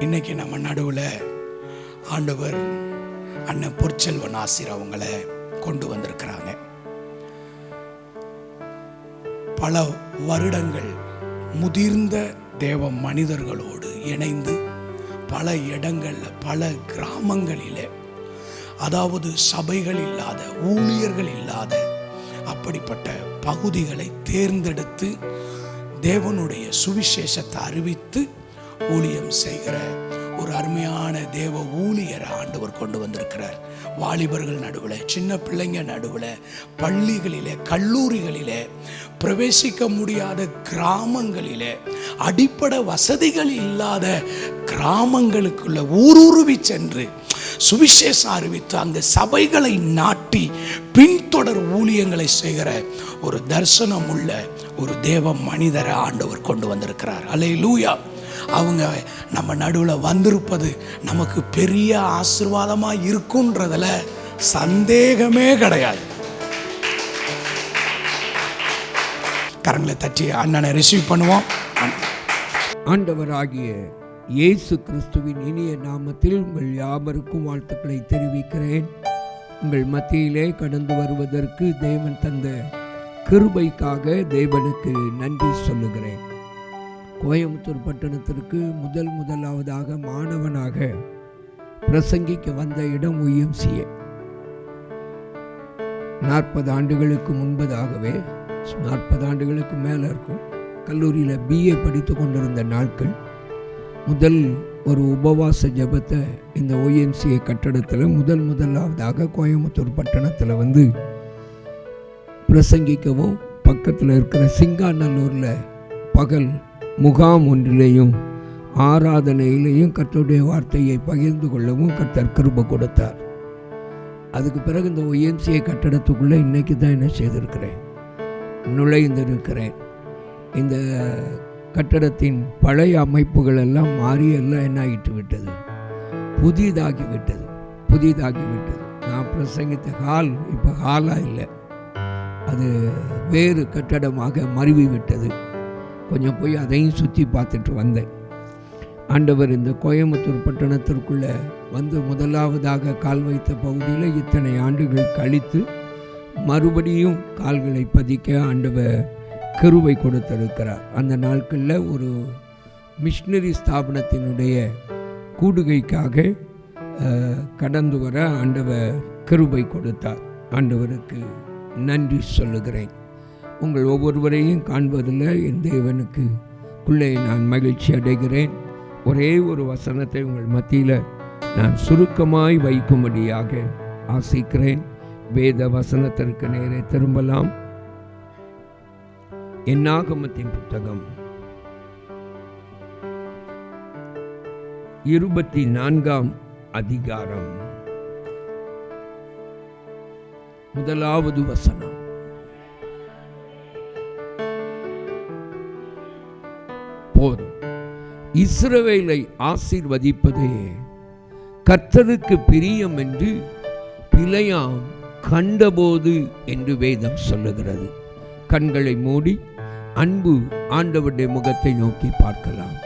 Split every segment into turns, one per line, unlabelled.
இன்னைக்கு நம்ம நடுவில் ஆண்டவர் அண்ணன் பொற்செல்வன் ஆசிரியர் அவங்களை கொண்டு வந்திருக்கிறாங்க. பல வருடங்கள் முதிர்ந்த தேவ மனிதர்களோடு இணைந்து பல இடங்களில் பல கிராமங்களில், அதாவது சபைகள் இல்லாத ஊழியர்கள் இல்லாத அப்படிப்பட்ட பகுதிகளை தேர்ந்தெடுத்து தேவனுடைய சுவிசேஷத்தை அறிவித்து ஊழியம் செய்கிற ஒரு அருமையான தேவ ஊழியரை ஆண்டவர் கொண்டு வந்திருக்கிறார். வாலிபர்கள் நடுவில், சின்ன பிள்ளைங்க நடுவில், பள்ளிகளிலே, கல்லூரிகளிலே, பிரவேசிக்க முடியாத கிராமங்களிலே, அடிப்படை வசதிகள் இல்லாத கிராமங்களுக்குள்ள ஊடுருவி சென்று சுவிசேஷம் அறிவித்து அந்த சபைகளை நாட்டி பின்தொடர் ஊழியங்களை செய்கிற ஒரு தரிசனம் உள்ள ஒரு தேவ மனிதரை ஆண்டவர் கொண்டு வந்திருக்கிறார். அல்லேலூயா. அவங்க நம்ம நடுவில் வந்திருப்பது நமக்கு பெரிய ஆசீர்வாதமாக இருக்குன்றதுல சந்தேகமே கிடையாது. கரங்களை தட்டி அண்ணனை ரிசீவ் பண்ணுவோம்.
ஆண்டவராகிய இயேசு கிறிஸ்துவின் இனிய நாமத்தில் உங்கள் யாவருக்கும் வாழ்த்துக்களை தெரிவிக்கிறேன். உங்கள் மத்தியிலே கடந்து வருவதற்கு தேவன் தந்த கிருபைக்காக தேவனுக்கு நன்றி சொல்லுகிறேன். கோயம்புத்தூர் பட்டணத்திற்கு முதலாவதாக மாணவனாக பிரசங்கிக்க வந்த இடம் OMCA. 40 ஆண்டுகளுக்கு முன்பதாகவே, 40 ஆண்டுகளுக்கு மேலே இருக்கும், கல்லூரியில் BA படித்து கொண்டிருந்த நாட்கள் முதல் ஒரு உபவாச ஜபத்தை இந்த OMCA கட்டடத்தில் முதலாவதாக கோயம்புத்தூர் பட்டணத்தில் வந்து பிரசங்கிக்கவும், பக்கத்தில் இருக்கிற சிங்காநல்லூரில் பகல் முகாம் ஒன்றிலேயும் ஆராதனையிலையும் கர்த்தருடைய வார்த்தையை பகிர்ந்து கொள்ளவும் கர்த்தர் கிருபை கொடுத்தார். அதுக்கு பிறகு இந்த OMCA கட்டடத்துக்குள்ளே இன்றைக்கி தான் என்ன செய்திருக்கிறேன், நுழைந்திருக்கிறேன். இந்த கட்டடத்தின் பழைய அமைப்புகள் எல்லாம் மாறி எல்லாம் என்ன ஆகிட்டு விட்டது, புதிதாகிவிட்டது. நான் பிரசங்கித்த ஹால் இப்போ ஹாலாக இல்லை, அது வேறு கட்டடமாக மருவி விட்டது. கொஞ்சம் போய் அதையும் சுற்றி பார்த்துட்டு வந்தேன். ஆண்டவர் இந்த கோயம்புத்தூர் பட்டணத்திற்குள்ளே வந்து முதலாவதாக கால் வைத்த பகுதியில் இத்தனை ஆண்டுகள் கழித்து மறுபடியும் கால்களை பதிக்க ஆண்டவர் கிருபை கொடுத்திருக்கிறார். அந்த நாட்களில் ஒரு மிஷினரி ஸ்தாபனத்தினுடைய கூடுகைக்காக கடந்து வர ஆண்டவர் கிருபை கொடுத்தார். ஆண்டவருக்கு நன்றி சொல்லுகிறேன். உங்கள் ஒவ்வொருவரையும் காண்பதில் என் தேவனுக்குள்ளே நான் மகிழ்ச்சி அடைகிறேன். ஒரே ஒரு வசனத்தை உங்கள் மத்தியில் நான் சுருக்கமாய் வைக்கும்படியாக ஆசிக்கிறேன். வேத வசனத்திற்கு நேரே திரும்பலாம். என்னாகமத்தின் புத்தகம் 24ஆம் அதிகாரம் 1வது வசனம். போதும், இஸ்ரவேலை ஆசீர்வதிப்பதே கர்த்தருக்கு பிரியம் என்று பிலேயாம் கண்டபோது என்று வேதம் சொல்லுகிறது. கண்களை மூடி அன்பு ஆண்டவருடைய முகத்தை நோக்கி பார்க்கலாம்.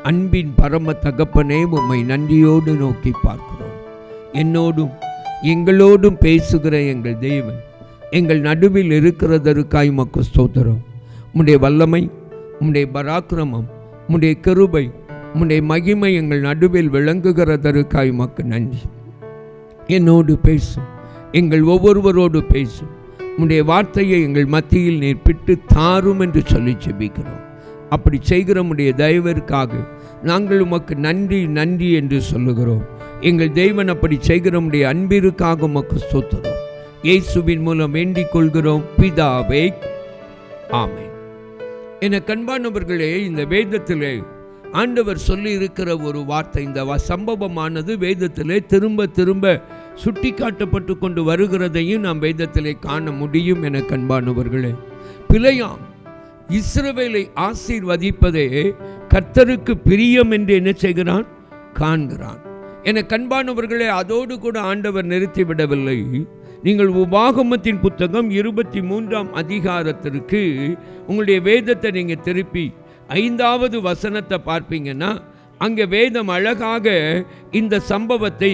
அன்பின் பரம தகப்பனே, உம்மை நன்றியோடு நோக்கி பார்க்கிறோம். என்னோடும் எங்களோடும் பேசுகிற எங்கள் தேவன், எங்கள் நடுவில் இருக்கிறதற்காய் உமக்கு ஸ்தோத்திரம். உம்முடைய வல்லமை, உம்முடைய பராக்கிரமம், உம்முடைய கிருபை, உம்முடைய மகிமை எங்கள் நடுவில் விளங்குகிறதற்காய் உமக்கு நன்றி. என்னோடு பேசும், எங்கள் ஒவ்வொருவரோடு பேசும். உம்முடைய வார்த்தையை எங்கள் மத்தியில் நீர் பிட்டு தாரும் என்று சொல்லி ஜெபிக்கிறோம். அப்படி செய்கிற உம்முடைய தயவிற்காக நாங்கள் உமக்கு நன்றி நன்றி என்று சொல்லுகிறோம். எங்கள் தேவன் அப்படி செய்கிற உம்முடைய அன்பிற்காக உமக்கு ஸ்தோத்திரம். இயேசுவின் மூலம் வேண்டிக் கொள்கிறோம் பிதாவே, ஆமென். என கண்பானவர்களே, இந்த வேதத்திலே ஆண்டவர் சொல்லி இருக்கிற ஒரு வார்த்தை, இந்த சம்பவமானது வேதத்திலே திரும்ப திரும்ப சுட்டி காட்டப்பட்டு கொண்டு வருகிறதையும் நாம் வேதத்திலே காண முடியும். என கண்பானவர்களே, பிலேயாம் இஸ்ரவேலை ஆசீர்வதிப்பதே கர்த்தருக்கு பிரியம் என்று என்ன செய்கிறான், காண்கிறான். என கண்பானவர்களே, அதோடு கூட ஆண்டவர் நிறுத்திவிடவில்லை. நீங்கள் உபாகமத்தின் புத்தகம் 23ஆம் அதிகாரத்திற்கு உங்களுடைய வேதத்தை நீங்கள் திருப்பி 5வது வசனத்தை பார்ப்பீங்கன்னா, அங்கே வேதம் அழகாக இந்த சம்பவத்தை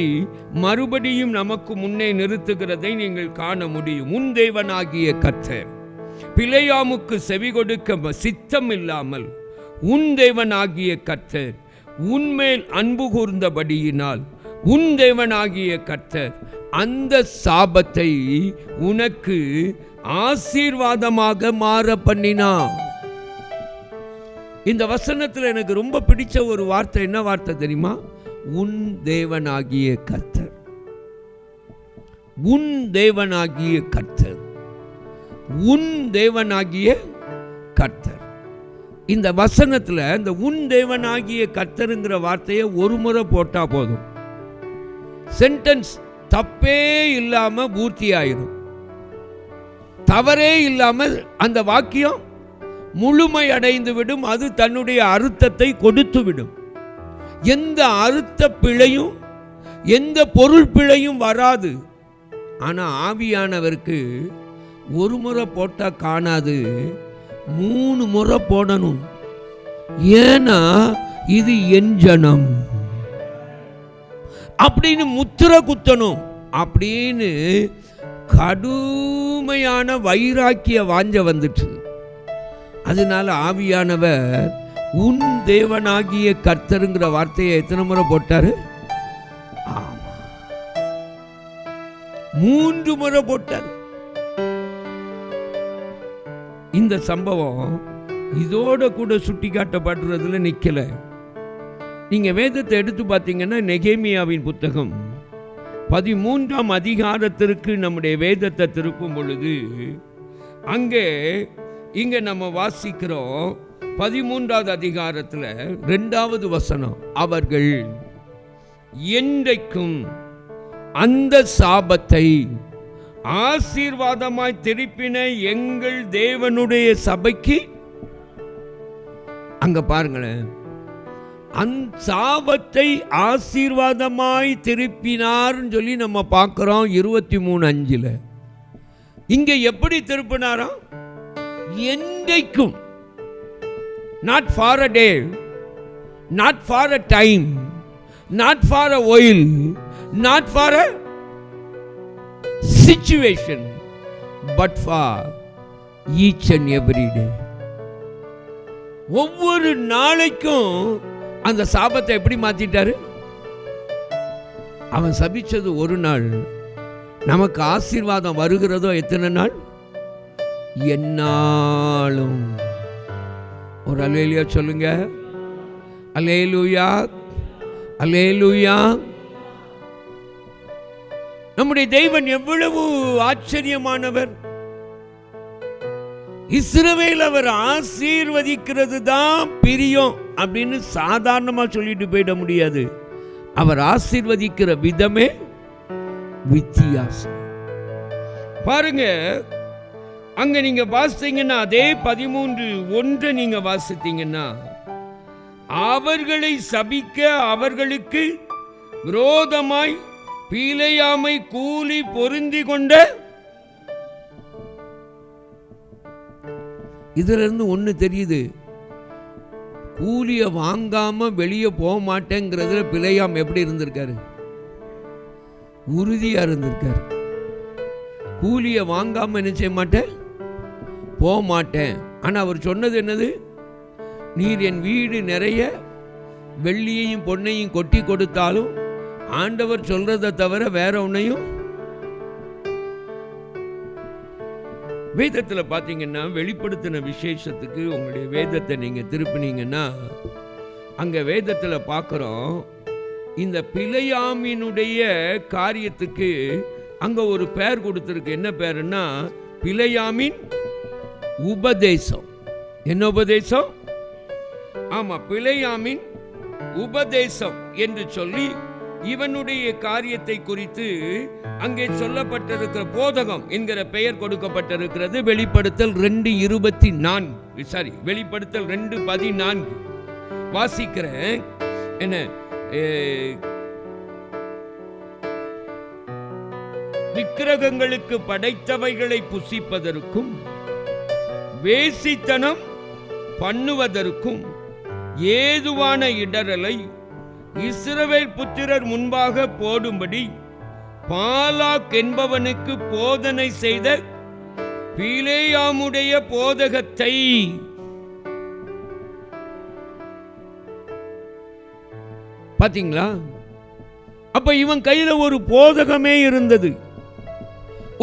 மறுபடியும் நமக்கு முன்னே நிறுத்துகிறதை நீங்கள் காண முடியும். உன் தேவனாகிய கர்த்தர் பிலேயாமுக்கு செவி கொடுக்க சித்தம் இல்லாமல் உன் தேவனாகிய கர்த்தர் உன்மேல் அன்பு கூர்ந்தபடியினால் உன் தேவனாகிய கர்த்தர் அந்த சாபத்தை உனக்கு ஆசீர்வாதமாக மாற பண்ணினார். இந்த வசனத்தில் எனக்கு ரொம்ப பிடிச்ச ஒரு வார்த்தை என்ன வார்த்தை தெரியுமா? உன் தேவனாகிய கர்த்தர். உன் தேவனாகிய கர்த்தர். உன் தேவனாகிய கர்த்தர். இந்த வசனத்தில் இந்த உன் தேவனாகிய கர்த்தருங்கிற வார்த்தையை ஒரு முறை போட்டா போதும், சென்டென்ஸ் தப்பே இல்லாம பூர்த்தி ஆயிரும். தவறே இல்லாமல் அந்த வாக்கியம் முழுமை அடைந்து விடும். அது தன்னுடைய அர்த்தத்தை கொடுத்து விடும். எந்த அர்த்த பிழையும் எந்த பொருள் பிழையும் வராது. ஆனா ஆவியானவருக்கு ஒரு முறை போட்டா காணாது, 3 முறை போடணும். ஏன்னா இது என் ஜனம் அப்படின்னு முத்திரை குத்தணும் அப்படின்னு கடுமையான வைராக்கிய வாஞ்ச வந்துட்டு. அதனால ஆவியானவர் உன் தேவனாகிய கர்த்தருங்கிற வார்த்தையை எத்தனை முறை போட்டாரு? 3 முறை போட்டார். இந்த சம்பவம் இதோட கூட சுட்டி காட்டப்படுறதுல நிக்கல. நீங்க வேதத்தை எடுத்து பார்த்தீங்கன்னா, நெகேமியாவின் புத்தகம் 13ஆம் அதிகாரத்திற்கு நம்முடைய வேதத்தை திருப்பும் பொழுது இங்க நம்ம வாசிக்கிறோம் 13வது அதிகாரத்தில் 2வது வசனம், அவர்கள் என்றைக்கும் அந்த சாபத்தை ஆசீர்வாதமாய் திருப்பின எங்கள் தேவனுடைய சபைக்கு. அங்க பாருங்களேன், அந்த சாபத்தை ஆசீர்வாதமாய் திருப்பினார் சொல்லி நம்ம பார்க்கிறோம் 23:5. இங்க எப்படி திருப்பினாராம்? என்றைக்கும். not for a day, not for a time, not for a while, not for a situation, but for each and every day. ஒவ்வொரு நாளைக்கும் அந்த சாபத்தை எப்படி மாத்திட்டாரு? அவன் சபிச்சது ஒரு நாள், நமக்கு ஆசீர்வாதம் வருகிறதோ எத்தனை நாள்? என்னாலும். ஒரு அல்லேலூயா சொல்லுங்க. அல்லேலூயா, அல்லேலூயா. நம்முடைய தெய்வன் எவ்வளவு ஆச்சரியமானவர். இஸ்ரவேல் அவர் ஆசீர்வதிக்கிறது தான் பிரியம் அப்படின்னு சாதாரணமா சொல்லிட்டு போயிட முடியாது. அவர் ஆசீர்வதிக்கிற விதமே வித்தியாசம். பாருங்க, அங்க நீங்க வாசித்தீங்கன்னா, அதே 13:1 நீங்க வாசித்தீங்கன்னா, அவர்களை சபிக்க அவர்களுக்கு விரோதமாய் பிலேயாமை கூலி பொருந்தி கொண்ட. இதுல இருந்து ஒண்ணு தெரியுது, கூலிய வாங்காம வெளியே போக மாட்டேங்கிறதுல பிலேயாம் எப்படி இருந்திருக்காரு? உறுதியா இருந்திருக்காரு. கூலிய வாங்காம என்ன செய்ய மாட்டேன், போக மாட்டேன். ஆனா அவர் சொன்னது என்னது? நீர் என் வீடு நிறைய வெள்ளியையும் பொன்னையும் கொட்டி கொடுத்தாலும் ஆண்டவர் சொல்றதை தவிர வேற ஒன்னையும். வேதத்தில் பார்த்தீங்கன்னா, வெளிப்படுத்தின விசேஷத்துக்கு உங்களுடைய வேதத்தை நீங்க திருப்பினீங்கன்னா, அங்க வேதத்தில் பார்க்கிறோம், இந்த பிலேயாமினுடைய காரியத்துக்கு அங்க ஒரு பெயர் கொடுத்திருக்கு. என்ன பெயர்னா, பிலேயாமின் உபதேசம். என்ன உபதேசம்? ஆமா, பிலேயாமின் உபதேசம் என்று சொல்லி இவனுடைய காரியத்தை குறித்து அங்கே சொல்லப்பட்டிருக்கிற போதகம் என்கிற பெயர் கொடுக்கப்பட்டிருக்கிறது. வெளிப்படுத்தல் 2:24, வெளிப்படுத்தல் 2:14 வாசிக்கிறேன். என்ன விக்கிரகங்களுக்கு படைத்தவைகளை புசிப்பதற்கும் வேசித்தனம் பண்ணுவதற்கும் ஏதுவான இடரலை இஸ்ரவேல் புத்திரர் முன்பாக போடும்படி பாலாக் என்பவனுக்கு போதனை செய்த பிலேயாமுடைய போதகத்தை பாத்தீங்களா? அப்ப இவன் கையில ஒரு போதகமே இருந்தது,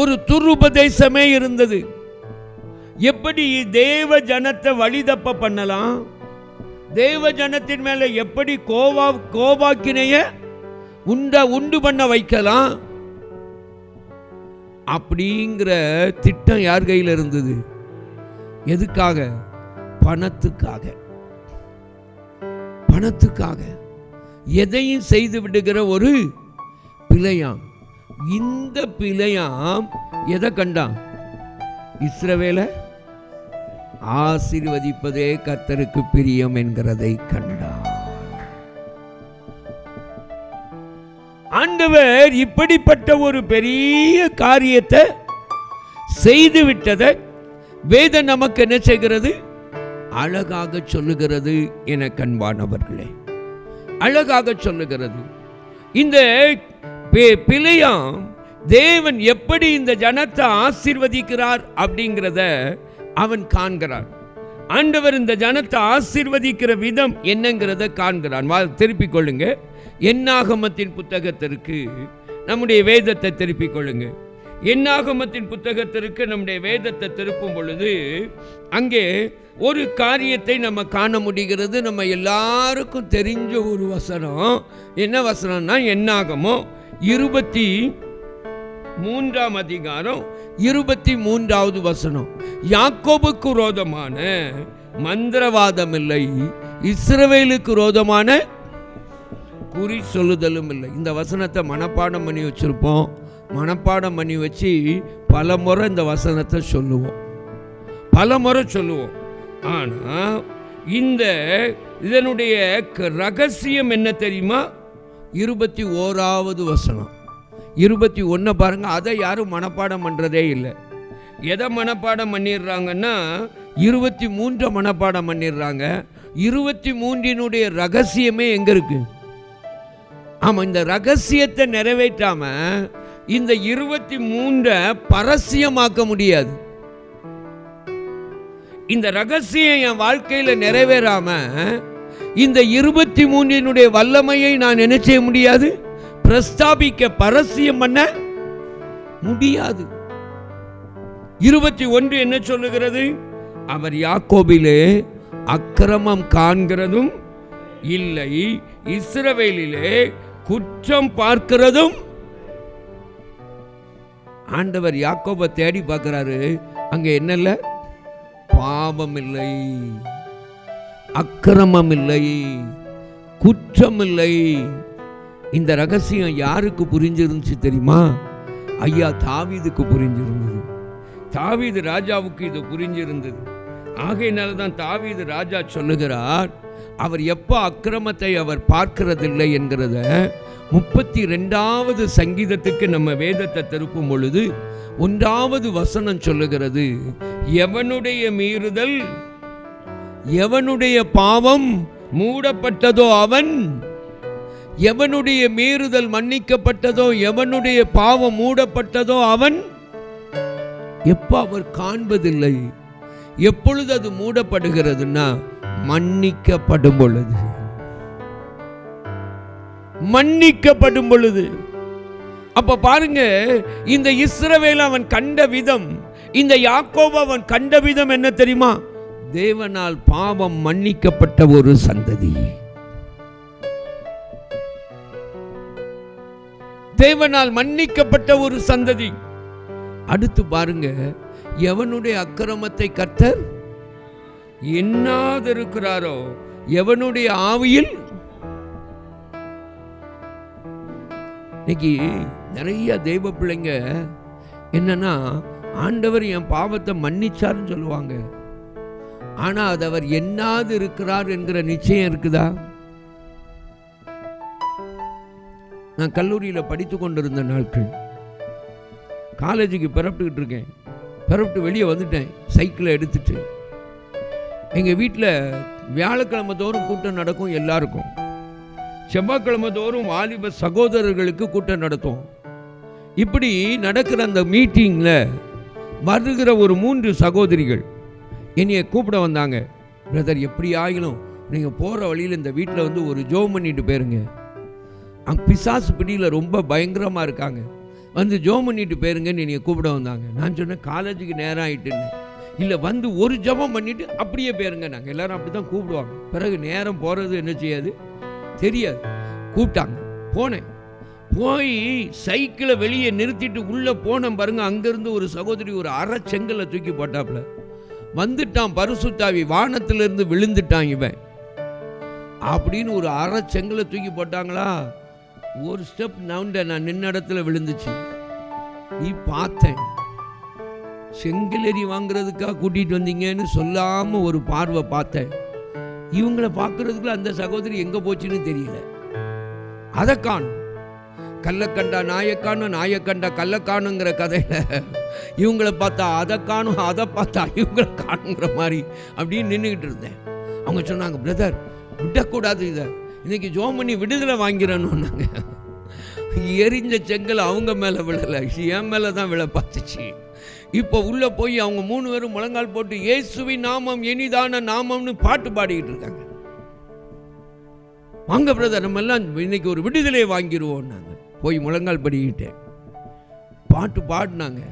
ஒரு துருபதேசமே இருந்தது. எப்படி தேவ ஜனத்தை வழிதப்ப பண்ணலாம், தேவ ஜனத்தின் மேல எப்படி கோபாக்கினைய உண்டு பண்ண வைக்கலாம் அப்படிங்கிற திட்டம் யார் கையில் இருந்தது? எதுக்காக? பணத்துக்காக. பணத்துக்காக எதையும் செய்து விடுகிற ஒரு பிழையாம். இந்த பிழையாம் எதை கண்டான்? இஸ்ரவேலை ஆசீர்வதிப்பதே கர்த்தருக்கு பிரியம் என்கிறதை கண்டான். ஆண்டவர் இப்படிப்பட்ட ஒரு பெரிய காரியத்தை செய்து விட்டதை வேதம் நமக்கு என்ன செய்கிறது? அழகாக சொல்லுகிறது. என கண்பானவர்களே, அழகாக சொல்லுகிறது. இந்த பிழையாம் தேவன் எப்படி இந்த ஜனத்தை ஆசீர்வதிக்கிறார் அப்படிங்கிறத அவன் காண்கிறான். ஆண்டவர் இந்த ஜனத்தை ஆசீர்வதிக்கிற விதம் என்னங்கிறத காண்கிறான். திருப்பிக் கொள்ளுங்க என்னாகமத்தின் புத்தகத்திற்கு நம்முடைய வேதத்தை திருப்பிக் கொள்ளுங்க. என்னாகமத்தின் புத்தகத்திற்கு நம்முடைய வேதத்தை திருப்பும் பொழுது அங்கே ஒரு காரியத்தை நம்ம காண முடிகிறது. நம்ம எல்லாருக்கும் தெரிஞ்ச ஒரு வசனம். என்ன வசனம்னா என்னாகமம் 23ஆம் அதிகாரம் 23வது வசனம். யாக்கோபுக்கு விரோதமான மந்திரவாதம் இல்லை, இஸ்ரவேலுக்கு விரோதமான குறி சொல்லுதலும் இல்லை. இந்த வசனத்தை மனப்பாடம் பண்ணி வச்சிருப்போம். மனப்பாடம் பண்ணி வச்சு பல முறை இந்த வசனத்தை சொல்லுவோம், பல முறை சொல்லுவோம். ஆனா இதனுடைய ரகசியம் என்ன தெரியுமா? 21வது வசனம். 21 பாருங்க. அதை யாரும் மனப்பாடம் பண்றதே இல்லை. எதை மனப்பாடம் பண்ணிடுறாங்கன்னா 23 மனப்பாடம் பண்ணிடுறாங்க. 23னுடைய ரகசியமே எங்க இருக்கு? ஆமா, இந்த ரகசியத்தை நிறைவேற்றாம இந்த 23 பரஸ்யமாக்க முடியாது. இந்த ரகசியம் என் வாழ்க்கையில நிறைவேறாம இந்த 23னுடைய வல்லமையை நான் என்ன செய்ய முடியாது? பிரஸ்தாபிக்க, பரஸ்யம் பண்ண முடியாது. 21 என்ன சொல்லுகிறது? அவர் யாக்கோபிலே அக்கிரமம் காண்கிறதும் இல்லை, இஸ்ரவேலிலே குற்றம் பார்க்கிறதும். ஆண்டவர் யாக்கோபை தேடி பார்க்கிறாரு. அங்க என்னல்ல? பாவம் இல்லை, அக்கிரமம் இல்லை, குற்றம் இல்லை. இந்த ரகசியம் யாருக்கு புரிஞ்சிருந்துச்சு தெரியுமா? ஐயா தாவீதுக்கு புரிஞ்சிருந்தது. தாவீது ராஜாவுக்கு இது புரிஞ்சிருந்தது. ஆகையினால தான் தாவீது ராஜா சொல்லுகிறார், அவர் எப்போ அக்கிரமத்தை அவர் பார்க்கிறதில்லை என்கிறத 32வது சங்கீதத்துக்கு நம்ம வேதத்தை திருப்பும் பொழுது 1வது வசனம் சொல்லுகிறது, எவனுடைய மீறுதல், எவனுடைய பாவம் மூடப்பட்டதோ அவன், எவனுடைய மீறுதல் மன்னிக்கப்பட்டதோ, எவனுடைய பாவம் மூடப்பட்டதோ அவன். எப்ப அவர் காண்பதில்லை? எப்பொழுது அது மூடப்படுகிறதுனா மன்னிக்கப்படும் பொழுது. மன்னிக்கப்படும் பொழுது. அப்ப பாருங்க, இந்த இஸ்ரவேல் அவன் கண்ட விதம், இந்த யாக்கோபு அவன் கண்ட விதம் என்ன தெரியுமா? தேவனால் பாவம் மன்னிக்கப்பட்ட ஒரு சந்ததி. தேவனால் மன்னிக்கப்பட்ட ஒரு சந்ததி. அடுத்து பாருங்க, எவனுடைய அக்கிரமத்தை கர்த்தர் எண்ணாதிருக்கிறாரோ, எவனுடைய ஆவியில். இன்னைக்கு நிறைய தெய்வ பிள்ளைங்க என்னன்னா, ஆண்டவர் என் பாவத்தை மன்னிச்சாருன்னு சொல்லுவாங்க. ஆனா அது அவர் எண்ணாது இருக்கிறார் என்கிற நிச்சயம் இருக்குதா? நான் கல்லூரியில் படித்து கொண்டிருந்த நாட்கள், காலேஜுக்கு பிறப்பிட்டுக்கிட்டு இருக்கேன். பிறப்பிட்டு வெளியே வந்துட்டேன் சைக்கிளை எடுத்துட்டு. எங்கள் வீட்டில் வியாழக்கிழமை தோறும் கூட்டம் நடக்கும் எல்லாருக்கும். செவ்வாய்க்கிழமை தோறும் வாலிப சகோதரர்களுக்கு கூட்டம் நடத்தும். இப்படி நடக்கிற அந்த மீட்டிங்கில் வருகிற ஒரு 3 சகோதரிகள் என்னைய கூப்பிட வந்தாங்க. பிரதர், எப்படி ஆகிலும் நீங்கள் போகிற வழியில் இந்த வீட்டில் வந்து ஒரு ஜோம் பண்ணிட்டு போயிருங்க. அங்கே பிசாசு பிடியில் ரொம்ப பயங்கரமாக இருக்காங்க, வந்து ஜோம் பண்ணிட்டு போயிருங்கன்னு என்னைய கூப்பிட வந்தாங்க. நான் சொன்னேன் காலேஜுக்கு நேரம் ஆகிட்டுன்னு. இல்லை, வந்து ஒரு ஜபம் பண்ணிவிட்டு அப்படியே போயிருங்க. நாங்கள் எல்லோரும் அப்படி தான் கூப்பிடுவாங்க. பிறகு நேரம் போகிறது என்ன செய்யாது தெரியாது. கூப்பிட்டாங்க, போனேன். போய் சைக்கிளை வெளியே நிறுத்திட்டு உள்ளே போனேன் பாருங்க. அங்கேருந்து ஒரு சகோதரி ஒரு அரை செங்கலை தூக்கி போட்டாப்புல வந்துட்டான். பரிசுத்தாவி வானத்திலிருந்து விழுந்துட்டான் இவன் அப்படின்னு ஒரு அரை செங்கலை தூக்கி போட்டாங்களா. ஒரு ஸ்டெப் நவுண்ட நான் நின்ன இடத்துல விழுந்துச்சு. நீ பார்த்தேன், செங்கலரி வாங்குறதுக்காக கூட்டிகிட்டு வந்தீங்கன்னு சொல்லாமல் ஒரு பார்வை பார்த்தேன். இவங்களை பார்க்கறதுக்குள்ள அந்த சகோதரி எங்கே போச்சுன்னு தெரியல. அதை காணும், கள்ளக்கண்டா நாயக்கானும் நாயக்கண்டா கள்ளக்கானுங்கிற கதையில் இவங்களை பார்த்தா அதை காணும், அதை பார்த்தா இவங்களை காணுங்கிற மாதிரி அப்படின்னு நின்றுக்கிட்டு இருந்தேன். அவங்க சொன்னாங்க, பிரதர் விடக்கூடாது, இதை இன்னைக்கு ஜோம் பண்ணி விடுதலை வாங்கிறேன்னு. எரிஞ்ச செங்கல் அவங்க மேலே விழலை, என் மேலே தான் விழ பார்த்துச்சு. இப்போ உள்ளே போய் அவங்க 3 பேரும் முழங்கால் போட்டு இயேசுவின் நாமம் இனிதான நாமம்னு பாட்டு பாடிக்கிட்டு இருக்காங்க. வாங்க பிரதர், நம்ம எல்லாம் இன்னைக்கு ஒரு விடுதலை வாங்கிடுவோம். நாங்கள் போய் முழங்கால் படிக்கிட்டேன், பாட்டு பாடினாங்க.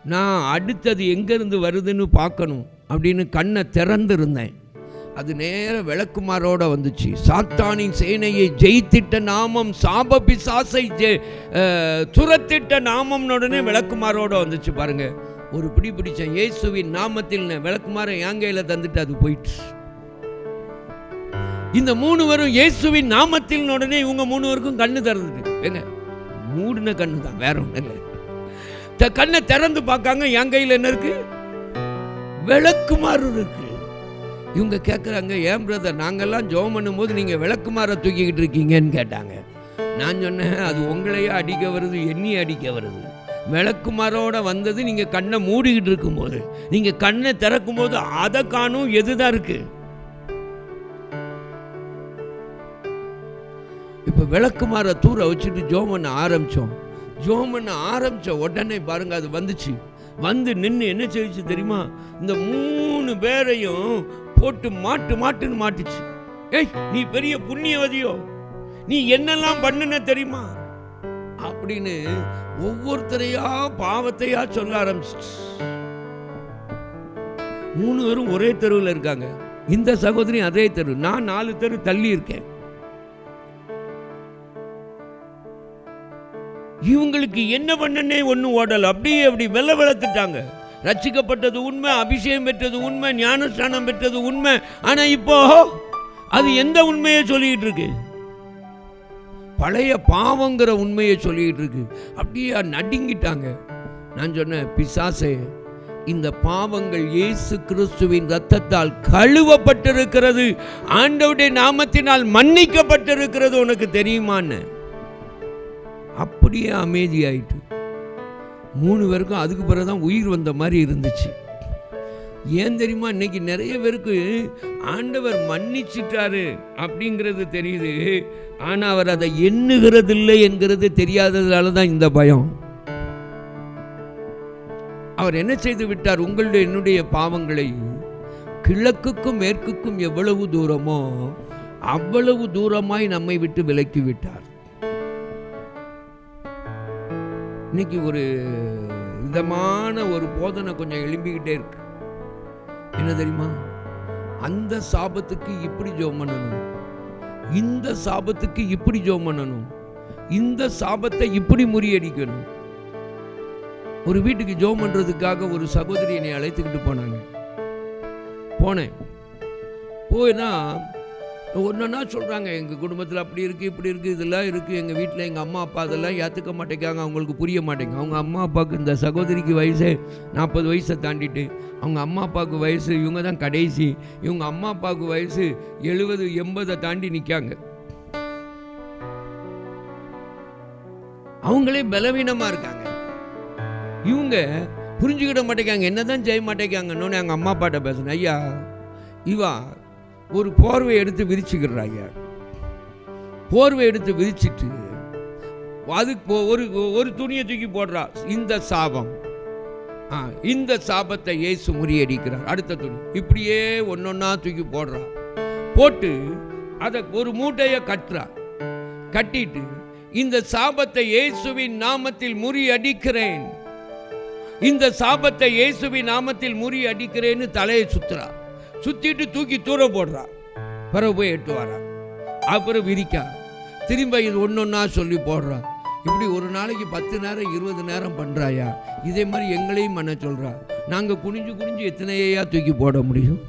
நான் அடுத்தது எங்கேருந்து வருதுன்னு பார்க்கணும் அப்படின்னு கண்ணை திறந்துருந்தேன். அது நேர விளக்குமாரோட வந்துச்சு. சாத்தானின் சேனையை ஜெயித்திட்ட நாமம், சாப பிசாசை துரத்திட்ட நாமம்னு உடனே விளக்குமாரோட வந்துச்சு பாருங்க. ஒரு பிடி பிடிச்சேன், இயேசுவின் நாமத்தில் விளக்குமாரை என் கையில் தந்துட்டு அது போயிட்டு. இந்த 3 பேரும் இயேசுவின் நாமத்தில் உடனே இவங்க 3 பேருக்கும் கண்ணு திறந்துட்டு, ஏங்க மூடின கண்ணு தான், வேற ஒன்றும் இல்லை. கண்ணை திறந்து பார்க்காங்க, என் கையில் என்ன இருக்கு? விளக்குமாறு இருக்கு. இவங்க கேட்குறாங்க, ஏன் பிரதர் நாங்கள்லாம் ஜெபம் பண்ணும்போது நீங்கள் விளக்குமாற தூக்கிக்கிட்டு இருக்கீங்கன்னு கேட்டாங்க. நான் சொன்னேன், அது உங்களையே அடிக்க வருது, எண்ணி அடிக்க வருது. விளக்குமாரோட வந்தது நீங்கள் கண்ணை மூடிக்கிட்டு இருக்கும்போது, நீங்கள் கண்ணை திறக்கும் போது அதை காணும், எதுதான் இருக்கு? இப்போ விளக்குமாற தூர வச்சுட்டு ஜெபம் பண்ண ஆரம்பித்தோம். ஜெபம் பண்ண ஆரம்பித்த உடனே பாருங்க அது வந்துச்சு. வந்து நின்று என்ன செய்ச்சு தெரியுமா? இந்த 3 பேரையும் போட்டு மாட்டுன்னு மாட்டுச்சு. ஏய், நீ பெரிய புண்ணியவதியோ, நீ என்னெல்லாம் பண்ணுன தெரியுமா அப்படின்னு ஒவ்வொருத்தரையா பாவத்தையா சொல்ல ஆரம்பிச்சு. 3 பேரும் ஒரே தெருவில் இருக்காங்க. இந்த சகோதரி அதே தெரு, நான் 4 தெரு தள்ளி இருக்கேன். இவங்களுக்கு என்ன பண்ணனே ஒன்றும் ஓடல. அப்படியே அப்படி வெள்ளத்துட்டாங்க. ரட்சிக்கப்பட்டது உண்மை, அபிஷேகம் பெற்றது உண்மை, ஞானஸ்தானம் பெற்றது உண்மை. ஆனா இப்போ அது எந்த உண்மையை சொல்லிக்கிட்டு இருக்கு? பழைய பாவங்கிற உண்மையை சொல்லிக்கிட்டு இருக்கு. அப்படியே நடுங்கிட்டாங்க. நான் சொன்னேன், பிசாசே, இந்த பாவங்கள் இயேசு கிறிஸ்துவின் இரத்தத்தால் கழுவப்பட்டிருக்கிறது, ஆண்டவருடைய நாமத்தினால் மன்னிக்கப்பட்டிருக்கிறது, உனக்கு தெரியுமான்னு. அப்படியே அமைதியாயிட்டு 3 பேருக்கும் அதுக்கு பிறகுதான் உயிர் வந்த மாதிரி இருந்துச்சு. ஏன் தெரியுமா? இன்னைக்கு நிறைய பேருக்கு ஆண்டவர் மன்னிச்சிட்டாரு அப்படிங்கிறது தெரியுது, ஆனா அவர் அதை எண்ணுகிறது இல்லை என்கிறது தெரியாததுனால தான் இந்த பயம். அவர் என்ன செய்து விட்டார்? உங்களுடைய என்னுடைய பாவங்களை கிழக்குக்கும் மேற்குக்கும் எவ்வளவு தூரமோ அவ்வளவு தூரமாய் நம்மை விட்டு விலக்கி விட்டார். இன்னைக்கு ஒரு விதமான ஒரு போதனை கொஞ்சம் எழும்பிக்கிட்டே இருக்கு. என்ன தெரியுமா? அந்த சாபத்துக்கு இப்படி ஜெபம் பண்ணணும், இந்த சாபத்துக்கு இப்படி ஜெபம் பண்ணணும், இந்த சாபத்தை இப்படி முறியடிக்கணும். ஒரு வீட்டுக்கு ஜெபம் பண்றதுக்காக ஒரு சகோதரி என்னை அழைத்துக்கிட்டு போனாங்க. போனேன். போயினா ஒன்றா சொல்கிறாங்க, எங்கள் குடும்பத்தில் அப்படி இருக்குது, இப்படி இருக்குது, இதெல்லாம் இருக்குது. எங்கள் வீட்டில் எங்கள் அம்மா அப்பா அதெல்லாம் ஏற்றுக்க மாட்டேங்காங்க, அவங்களுக்கு புரிய மாட்டேங்க. அவங்க அம்மா அப்பாவுக்கு, இந்த சகோதரிக்கு வயசு 40 வயசை தாண்டிட்டு, அவங்க அம்மா அப்பாவுக்கு வயசு, இவங்க தான் கடைசி, இவங்க அம்மா அப்பாவுக்கு வயசு 70 80 தாண்டி நிற்காங்க. அவங்களே பலவீனமாக இருக்காங்க. இவங்க புரிஞ்சுக்கிட மாட்டேங்காங்க, என்னதான் செய்ய மாட்டேங்காங்கன்னு எங்கள் அம்மா அப்பாட்ட பேசுனேன். ஐயா, இவா ஒரு போர்வை எடுத்து விரிச்சுக்கிறா ஐயா. போர்வை எடுத்து விரிச்சிட்டு அதுக்கு ஒரு துணியை தூக்கி போடுறா. இந்த சாபம், இந்த சாபத்தை இயேசு முறியடிக்கிறார். அடுத்த துணி இப்படியே ஒன்னொன்னா தூக்கி போடுறா. போட்டு அதை ஒரு மூட்டையை கட்டுறா. கட்டிட்டு இந்த சாபத்தை இயேசுவின் நாமத்தில் முறியடிக்கிறேன், இந்த சாபத்தை இயேசுவின் நாமத்தில் முறியடிக்கிறேன்னு தலையை சுத்துறா. சுத்திட்டு தூக்கி தூர போடுறா. பிறகு போய் எட்டு வரா. அப்புறம் விரிக்கா. திரும்ப இது ஒன்னொன்னா சொல்லி போடுறா. இப்படி ஒரு நாளைக்கு 10 நேரம் 20 நேரம் பண்றாயா. இதே மாதிரி எங்களையும் பண்ண சொல்றா. நாங்க குனிஞ்சு குனிஞ்சு எத்தனையா தூக்கி போட முடியும்?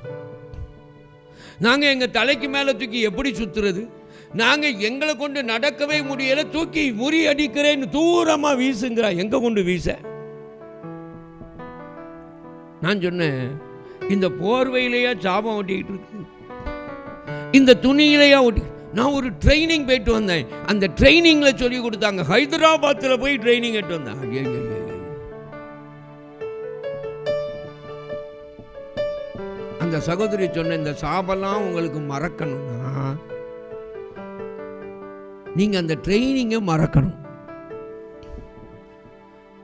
நாங்க எங்க தலைக்கு மேல தூக்கி எப்படி சுத்துறது? நாங்க எங்களை கொண்டு நடக்கவே முடியல, தூக்கி முறி அடிக்கிறேன்னு தூரமா வீசுங்கிறா. எங்க கொண்டு வீச? நான் சொன்னேன், இந்த போர்வையிலேயா சாபம் ஓட்டிக்கிட்டு இருக்கு, இந்த துணியிலேயா ஓட்டி. நான் ஒரு ட்ரைனிங் போயிட்டு வந்தேன். அந்த ட்ரைனிங்ல சொல்லி கொடுத்தாங்க. ஹைதராபாத்தில் போய் ட்ரைனிங் எடுத்து வந்தேன். அந்த சகோதரி சொன்ன, இந்த சாபெல்லாம் உங்களுக்கு மறக்கணும்னா நீங்க அந்த ட்ரைனிங்கை மறக்கணும்.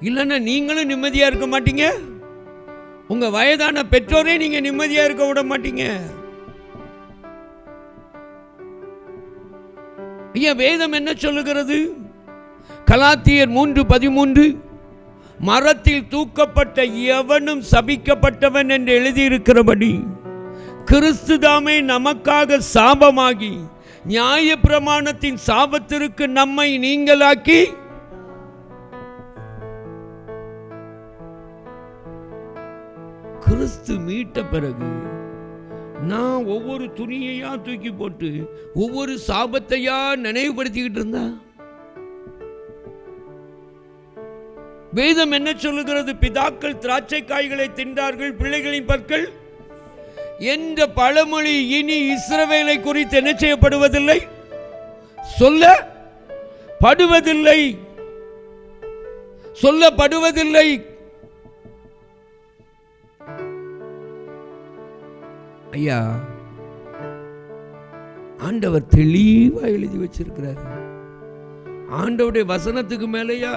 இல்லைன்னா நீங்களும் நிம்மதியா இருக்க மாட்டீங்க, உங்க வயதான பெற்றோரே நீங்க நிம்மதியா இருக்க விட மாட்டீங்க. ஐயா, வேதம் என்ன சொல்லுகிறது? கலாத்தியர் 3:13, மரத்தில் தூக்கப்பட்ட எவனும் சபிக்கப்பட்டவன் என்று எழுதியிருக்கிறபடி கிறிஸ்து தாமே நமக்காக சாபமாகி நியாயப்பிரமாணத்தின் சாபத்திற்கு நம்மை நீங்களாக்கி கிறிஸ்து மீட்ட பிறகு நான் ஒவ்வொரு துணியையா தூக்கி போட்டு ஒவ்வொரு சாபத்தையா நினைவுபடுத்திக்கிட்டு இருந்தா. வேதம் என்ன சொல்லுகிறது? பிதாக்கள் திராட்சை காய்களை தின்றார்கள், பிள்ளைகளின் பற்கள் என்ற பழமொழி இனி இஸ்ரவேலை குறித்து என்ன செய்யப்படுவதில்லை, சொல்லப்படுவதில்லை, சொல்லப்படுவதில்லை. ஐயா, ஆண்டவர் தெளிவா எழுதி வச்சிருக்கிறார். ஆண்டவருடைய வசனத்துக்கு மேலையா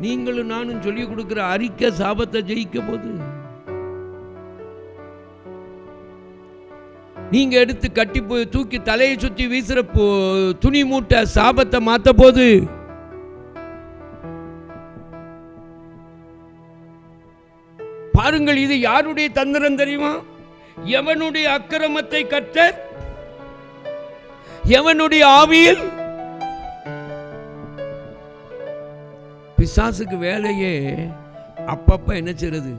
நீங்களும் நானும் சொல்லி கொடுக்கிற அறிக்கை சாபத்தை ஜெயிக்க போது. நீங்க எடுத்து கட்டி போய் தூக்கி தலையை சுத்தி வீசுற துணி மூட்டை சாபத்தை மாத்த போது. பாருங்கள், இது யாருடைய தந்திரம் தெரியுமா? எவனுடைய அக்கிரமத்தை கர்த்தர் எவனுடைய ஆவியில். பிசாசுக்கு வேலையே அப்பப்ப என்ன செய்யறது?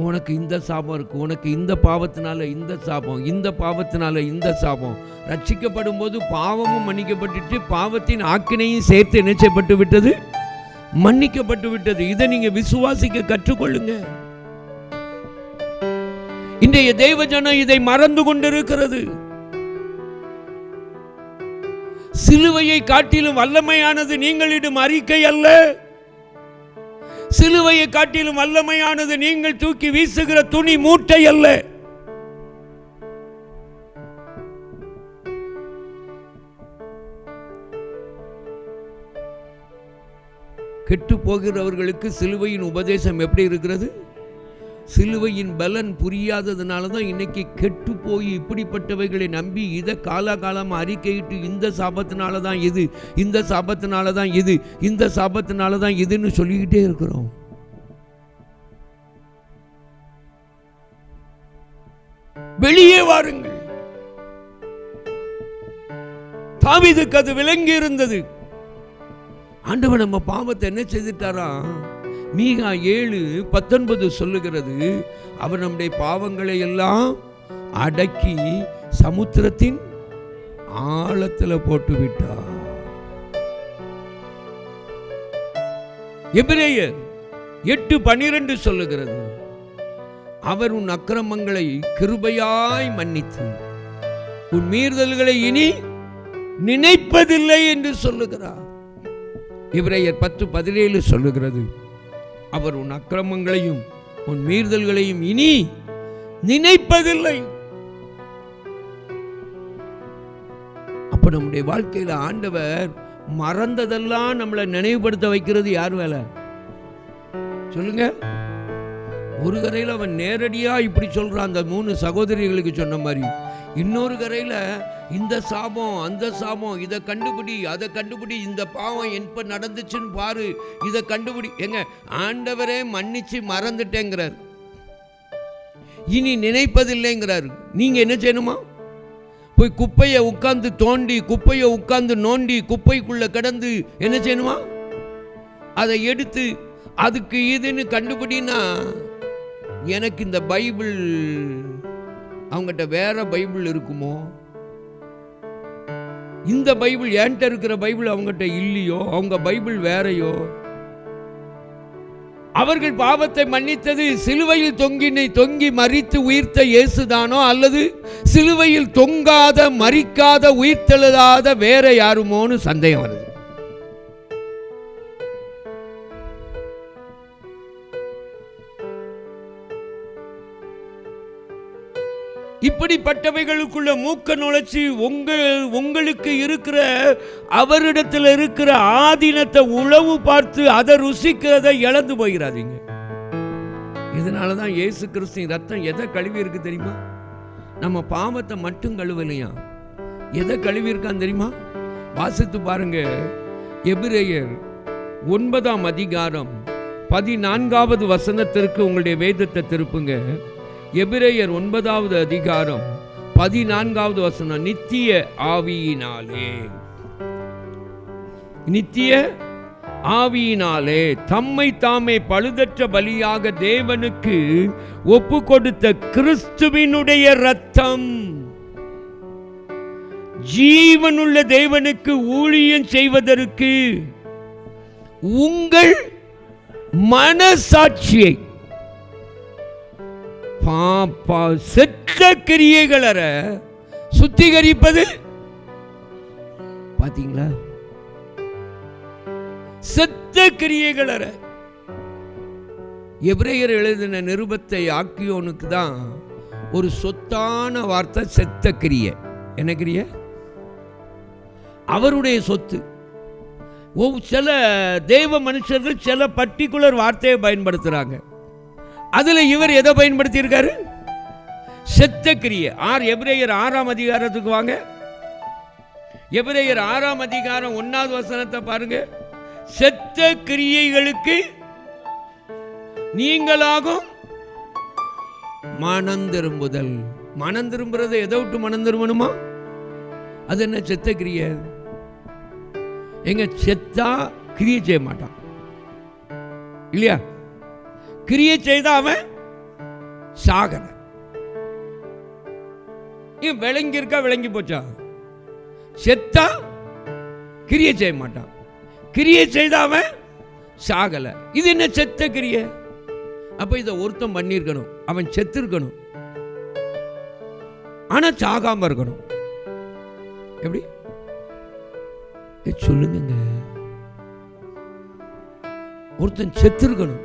உனக்கு இந்த சாபம் இருக்கு, உனக்கு இந்த பாவத்தினால இந்த சாபம், இந்த பாவத்தினால இந்த சாபம். ரட்சிக்கப்படும் போது பாவமும் மன்னிக்கப்பட்டு பாவத்தின் ஆக்கினையும் சேர்த்து என்ன செய்யப்பட்டு விட்டது? மன்னிக்கப்பட்டு விட்டது. இதை நீங்க விசுவாசிக்க கற்றுக்கொள்ளுங்க. இன்றைய தேவ ஜனம் இதை மறந்து கொண்டிருக்கிறது. சிலுவையை காட்டிலும் வல்லமையானது நீங்களிடம் அறிக்கை அல்ல. சிலுவையை காட்டிலும் வல்லமையானது நீங்கள் தூக்கி வீசுகிற துணி மூட்டை அல்ல. கெட்டு போகிறவர்களுக்கு சிலுவையின் உபதேசம் எப்படி இருக்கிறது? சிலுவையின் பலன் புரியாததுனால தான் இன்னைக்கு கெட்டு போய் இப்படிப்பட்டவைகளை நம்பி இதை காலகாலமாக அறிக்கையிட்டு இந்த சாபத்தினால தான் இது, இந்த சாபத்தினால தான் இது, இந்த சாபத்தினால தான் இதுன்னு சொல்லிக்கிட்டே இருக்கிறோம். வெளியே வாருங்கள். தாவீதுக்கு அது விளங்கி இருந்தது. ஆண்டவர் நம்ம பாவத்தை என்ன செய்துட்டாரா? மீகா 7:19 சொல்லுகிறது, அவர் நம்முடைய பாவங்களை எல்லாம் அடக்கி சமுத்திரத்தின் ஆழத்துல போட்டு விட்டார். எபிரேயர் 8:12 சொல்லுகிறது, அவர் உன் அக்கிரமங்களை கிருபையாய் மன்னித்து உன் மீறுதல்களை இனி நினைப்பதில்லை என்று சொல்லுகிறார். எபிரேயர் 10:17 சொல்லுகிறது, அவர் உன் அக்கிரமங்களையும் உன் மீறுதல்களையும் இனி நினைப்பதில்லை. அப்ப நம்முடைய வாழ்க்கையில ஆண்டவர் மறந்ததெல்லாம் நம்மளை நினைவுபடுத்த வைக்கிறது யார் வேலை சொல்லுங்க? ஒரு கரையில் அவன் நேரடியா இப்படி சொல்றான், அந்த 3 சகோதரிகளுக்கு சொன்ன மாதிரி. இன்னொரு கரையில் இந்த சாபம் அந்த சாபம், இதை கண்டுபிடி அதை கண்டுபிடி, இந்த பாவம் எப்ப நடந்துச்சுன்னு பாரு, இதை கண்டுபிடி. எங்க ஆண்டவரே மன்னிச்சு மறந்துட்டேங்கிறார், இனி நினைப்பதில்லைங்கிறார். நீங்க என்ன செய்யணுமா? போய் குப்பையை உட்கார்ந்து தோண்டி, குப்பையை உட்கார்ந்து நோண்டி, குப்பைக்குள்ள கிடந்து என்ன செய்யணுமா? அதை எடுத்து அதுக்கு இதுன்னு கண்டுபிடினா, எனக்கு இந்த பைபிள், அவங்ககிட்ட வேற பைபிள் இருக்குமோ? இந்த பைபிள் என்கிட்ட இருக்கிற பைபிள் அவங்ககிட்ட இல்லையோ? அவங்க பைபிள் வேறையோ? அவர்கள் பாவத்தை மன்னித்தது சிலுவையில் தொங்கி மரித்து உயிர்த்த இயேசுதானோ, அல்லது சிலுவையில் தொங்காத மரிக்காத உயிர்த்தெழுதாத வேற யாருமோன்னு சந்தேகம் வருது. இப்படிப்பட்டவைகளுக்குள்ள மூக்க நுழைச்சி உங்களுக்கு இருக்கிற அவரிடத்தில் இருக்கிற ஆதீனத்தை உளவு பார்த்து அதை ருசிக்கிறதை இழந்து போகிறாதீங்க. இதனாலதான் இயேசு கிறிஸ்துவின் ரத்தம் எதை கழுவி இருக்கு தெரியுமா? நம்ம பாவத்தை மட்டும் கழுவலையா, எதை கழுவி இருக்கான்னு தெரியுமா? வாசித்து பாருங்க. எபிரேயர் 9ஆம் அதிகாரம் 14வது வசனத்திற்கு உங்களுடைய வேதத்தை திருப்புங்க. எபிரேயர் 9வது அதிகாரம் 14வது வசனம். நித்திய ஆவியினாலே, நித்திய ஆவியினாலே தம்மை தாமே பழுதற்ற பலியாக தேவனுக்கு ஒப்பு கொடுத்த கிறிஸ்துவினுடைய இரத்தம் ஜீவனுள்ள தேவனுக்கு ஊழியம் செய்வதற்கு உங்கள் மனசாட்சியை செத்த கிரியைகளற சுத்திகரிப்பது. பாத்தீங்களா? செத்த கிரியைகளற. எபிரேயர் எழுதின நிருபத்தை ஆக்கியோனுக்கு தான் ஒரு சொத்தான வார்த்தை செத்த கிரியை. என்ன கிரியை? அவருடைய சொத்து. சில தெய்வ மனுஷர்கள் சில பர்டிகுலர் வார்த்தையை பயன்படுத்துறாங்க. அதுல இவர் எதை பயன்படுத்தி இருக்காரு? செத்த கிரியை. எபிரேயர் 6ஆம் அதிகாரத்துக்கு வாங்க. எபிரேயர் 6ஆம் அதிகாரம் 1வது வசனத்தை பாருங்க. செத்த கிரியைகளுக்கு நீங்களாகும் மனம் திரும்புதல். மனம் திரும்புறது எதை விட்டு மனம் திரும்பணுமா? அது என்ன செத்த கிரியை? எங்க செத்தா கிரியை செய்ய மாட்டான் இல்லையா? கிரியை செய்தா அவன் சாகல. விளங்கி இருக்கா? விளங்கி போச்சா? செத்தா கிரியை செய்ய மாட்டான், கிரியை செய்தா அவன் சாகல. இது என்ன செத்த கிரியை? அப்ப இதை ஒருத்தன் பண்ணிருக்கணும், அவன் செத்து இருக்கணும், ஆனா சாகாம இருக்கணும். எப்படி சொல்லுங்க? ஒருத்தன் செத்து இருக்கணும்,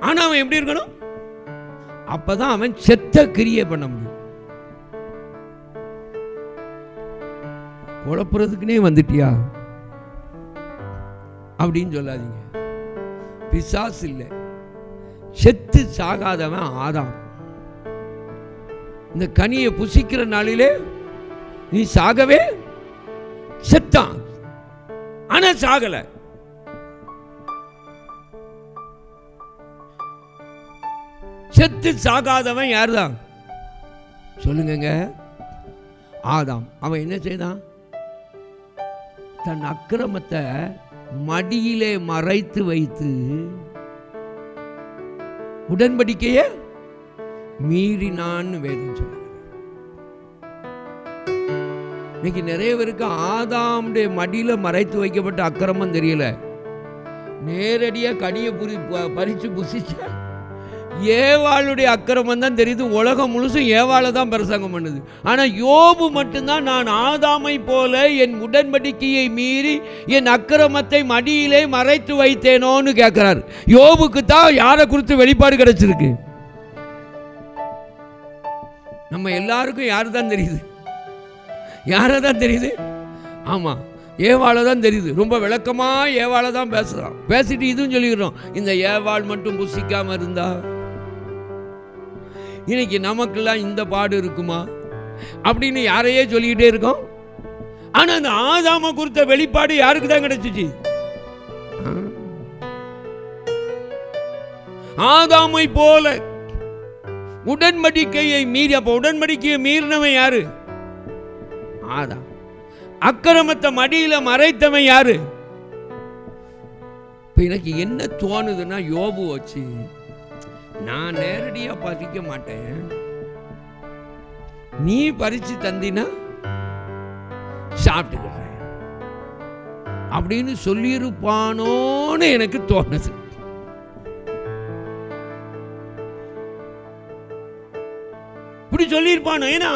ஆனா அவன் எப்படி இருக்கணும்? அப்பதான் அவன் செத்த கிரியை பண்ண முடியும். குழப்புறதுக்குனே வந்துட்டியா அப்படின்னு சொல்லாதீங்க. பிசாசு இல்லை, செத்து சாகாதவன் ஆதாம். இந்த கனியை புசிக்கிற நாளிலே நீ சாகவே செத்தான், ஆனா சாகல. செத்து சாகாதவன் யாருதான் சொல்லுங்க? ஆதாம். அவன் என்ன செய்தான்? தன் அக்கிரமத்தை மடியிலே மறைத்து வைத்து உடன்படிக்கைய மீறினான்னு வேதம் சொல்லுங்க. இன்னைக்கு நிறைய பேருக்கு ஆதாமுடைய மடியில மறைத்து வைக்கப்பட்ட அக்கிரமம் தெரியல. நேரடியா கனியை பறிச்சு புசிச்ச ஏவாளுடைய அக்கிரமம் தான் தெரியுது. உலகம் முழுசும் ஏவாளை தான் பிரசங்கம் பண்ணுது. ஆனால் யோபு மட்டும்தான் நான் ஆதாமை போல என் உடன்படிக்கையை மீறி என் அக்கிரமத்தை மடியிலே மறைத்து வைத்தேனோன்னு கேட்கிறார். யோபுக்கு தான் யாரை குறித்து வெளிப்பாடு கிடைச்சிருக்கு. நம்ம எல்லாருக்கும் யாரு தான் தெரியுது? யாரை தான் தெரியுது? ஆமாம், ஏவாளை தான் தெரியுது. ரொம்ப விளக்கமாக ஏவாளை தான் பேசுகிறான். பேசிட்டு இதுவும் சொல்லிக்கிறோம், இந்த ஏவாள் மட்டும் புசிக்காமல் இருந்தா இன்னைக்கு நமக்கெல்லாம் இந்த பாடு இருக்குமா அப்படின்னு யாரையே சொல்லிக்கிட்டே இருக்கோம். ஆனால் அந்த ஆதாம குறித்த வெளிப்பாடு யாருக்கு தான் கிடைச்சிச்சு? ஆதாமை போல உடன்படிக்கையை மீறி. அப்ப உடன்படிக்கையை மீறினவன் யாரு? ஆதாம். அக்கிரமத்தை மடியில மறைத்தவன் யாரு? எனக்கு என்ன தோணுதுன்னா, யோபு வச்சு நான் நேரடியா பறிக்க மாட்டேன், நீ பறிச்சு தந்தினா சாப்பிட்டுக்கிறேன் அப்படின்னு சொல்லியிருப்பானோன்னு எனக்கு தோணுது. இப்படி சொல்லியிருப்பானோ. ஏன்னா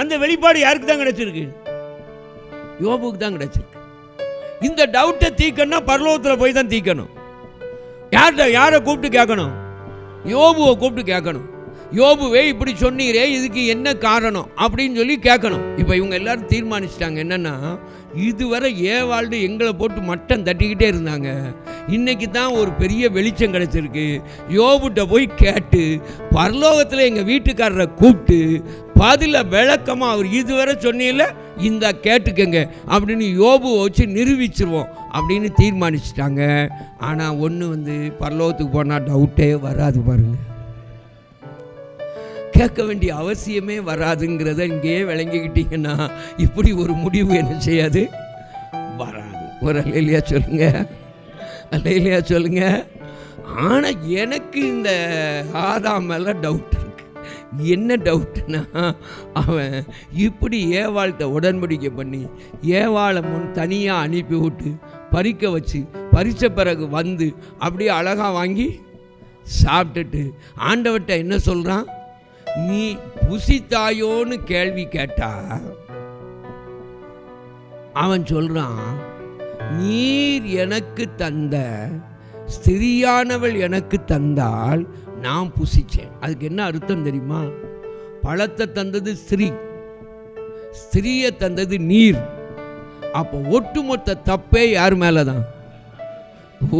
அந்த வெளிப்பாடு யாருக்கு தான் கிடைச்சிருக்கு? யோபுக்கு தான் கிடைச்சிருக்கு. இந்த டவுட்டை தீக்கணும்னா பரலோகத்தில் போய் தான் தீக்கணும். யாரை கூப்பிட்டு கேட்கணும்? யோபுவை கூப்பிட்டு கேட்கணும். யோபுவே இப்படி சொன்னீரே, இதுக்கு என்ன காரணம் அப்படின்னு சொல்லி கேட்கணும். இப்போ இவங்க எல்லாரும் தீர்மானிச்சிட்டாங்க என்னன்னா, இதுவரை ஏவாள்னு எங்களை போட்டு மட்டம் தட்டிக்கிட்டே இருந்தாங்க, இன்னைக்கு தான் ஒரு பெரிய வெளிச்சம் கிடைச்சிருக்கு, யோபுட்ட போய் கேட்டு பரலோகத்தில் எங்கள் வீட்டுக்காரரை கூப்பிட்டு பதில விளக்கமாக அவர் இதுவரை சொன்னீங்கல்ல, இந்த கேட்டுக்கங்க அப்படின்னு யோபுவை வச்சு நிரூபிச்சிருவோம் அப்படின்னு தீர்மானிச்சிட்டாங்க. ஆனால் ஒன்று பரலோகத்துக்கு போனால் டவுட்டே வராது பாருங்க. கேட்க வேண்டிய அவசியமே வராதுங்கிறத இங்கேயே விளங்கிக்கிட்டீங்கன்னா இப்படி ஒரு முடிவு என்ன செய்யாது? வராது. ஒரு அல்லேலூயா சொல்லுங்க, அல்லேலூயா சொல்லுங்க. ஆனால் எனக்கு இந்த ஆதாம் மேலே டவுட் இருக்கு. என்ன டவுட்னா, அவன் இப்படி ஏவாள்கிட்ட உடன்படிக்கை பண்ணி ஏவாளை தனியாக அனுப்பி விட்டு பறிக்க வச்சு பறித்த பிறகு வந்து அப்படியே அழகாக வாங்கி சாப்பிட்டுட்டு ஆண்டவர்கிட்ட என்ன சொல்கிறான்? நீ புசித்தாயோன்னு கேள்வி கேட்டா அவன் சொல்றான், நீர் எனக்கு தந்த ஸ்திரியானவள் எனக்கு தந்தால் நான் புசிச்சேன். அதுக்கு என்ன அர்த்தம் தெரியுமா? பழத்தை தந்தது ஸ்திரீ, ஸ்திரீயை தந்தது நீர். அப்போ ஒட்டுமொத்த தப்பே யார் மேலதான்?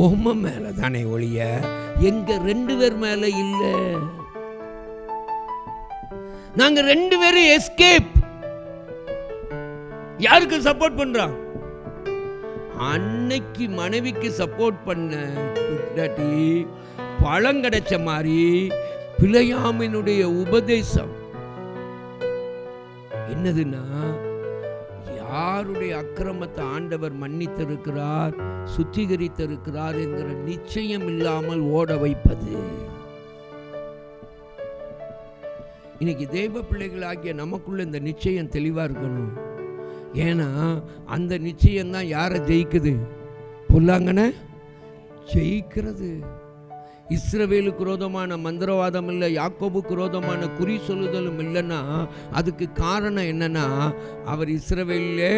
ஓம மேலதானே ஒழிய எங்க ரெண்டு பேர் மேல இல்லை. நாங்க ரெண்டு பேரும் எஸ்கேப். யாருக்கு சப்போர்ட் பண்றோம்? அன்னைக்கு மனைவிக்கு சப்போர்ட் பண்ண பழம் கிடைச்ச மாதிரி பிழையாமினுடைய உபதேசம் என்னதுன்னா, யாருடைய அக்கிரமத்தை ஆண்டவர் மன்னித்திருக்கிறார், சுத்திகரித்திருக்கிறார் என்கிற நிச்சயம் இல்லாமல் ஓட வைப்பது. இன்னைக்கு தெய்வ பிள்ளைகளாகிய நமக்குள்ள இந்த நிச்சயம் தெளிவாக இருக்கணும். ஏன்னா அந்த நிச்சயம்தான் யாரை ஜெயிக்குது? பொல்லாங்கன ஜெயிக்கிறது. இஸ்ரவேலுக்கு விரோதமான மந்திரவாதம் இல்லை, யாக்கோபுக்கு விரோதமான குறி சொல்லுதலும் இல்லைன்னா அதுக்கு காரணம் என்னன்னா, அவர் இஸ்ரவேலிலே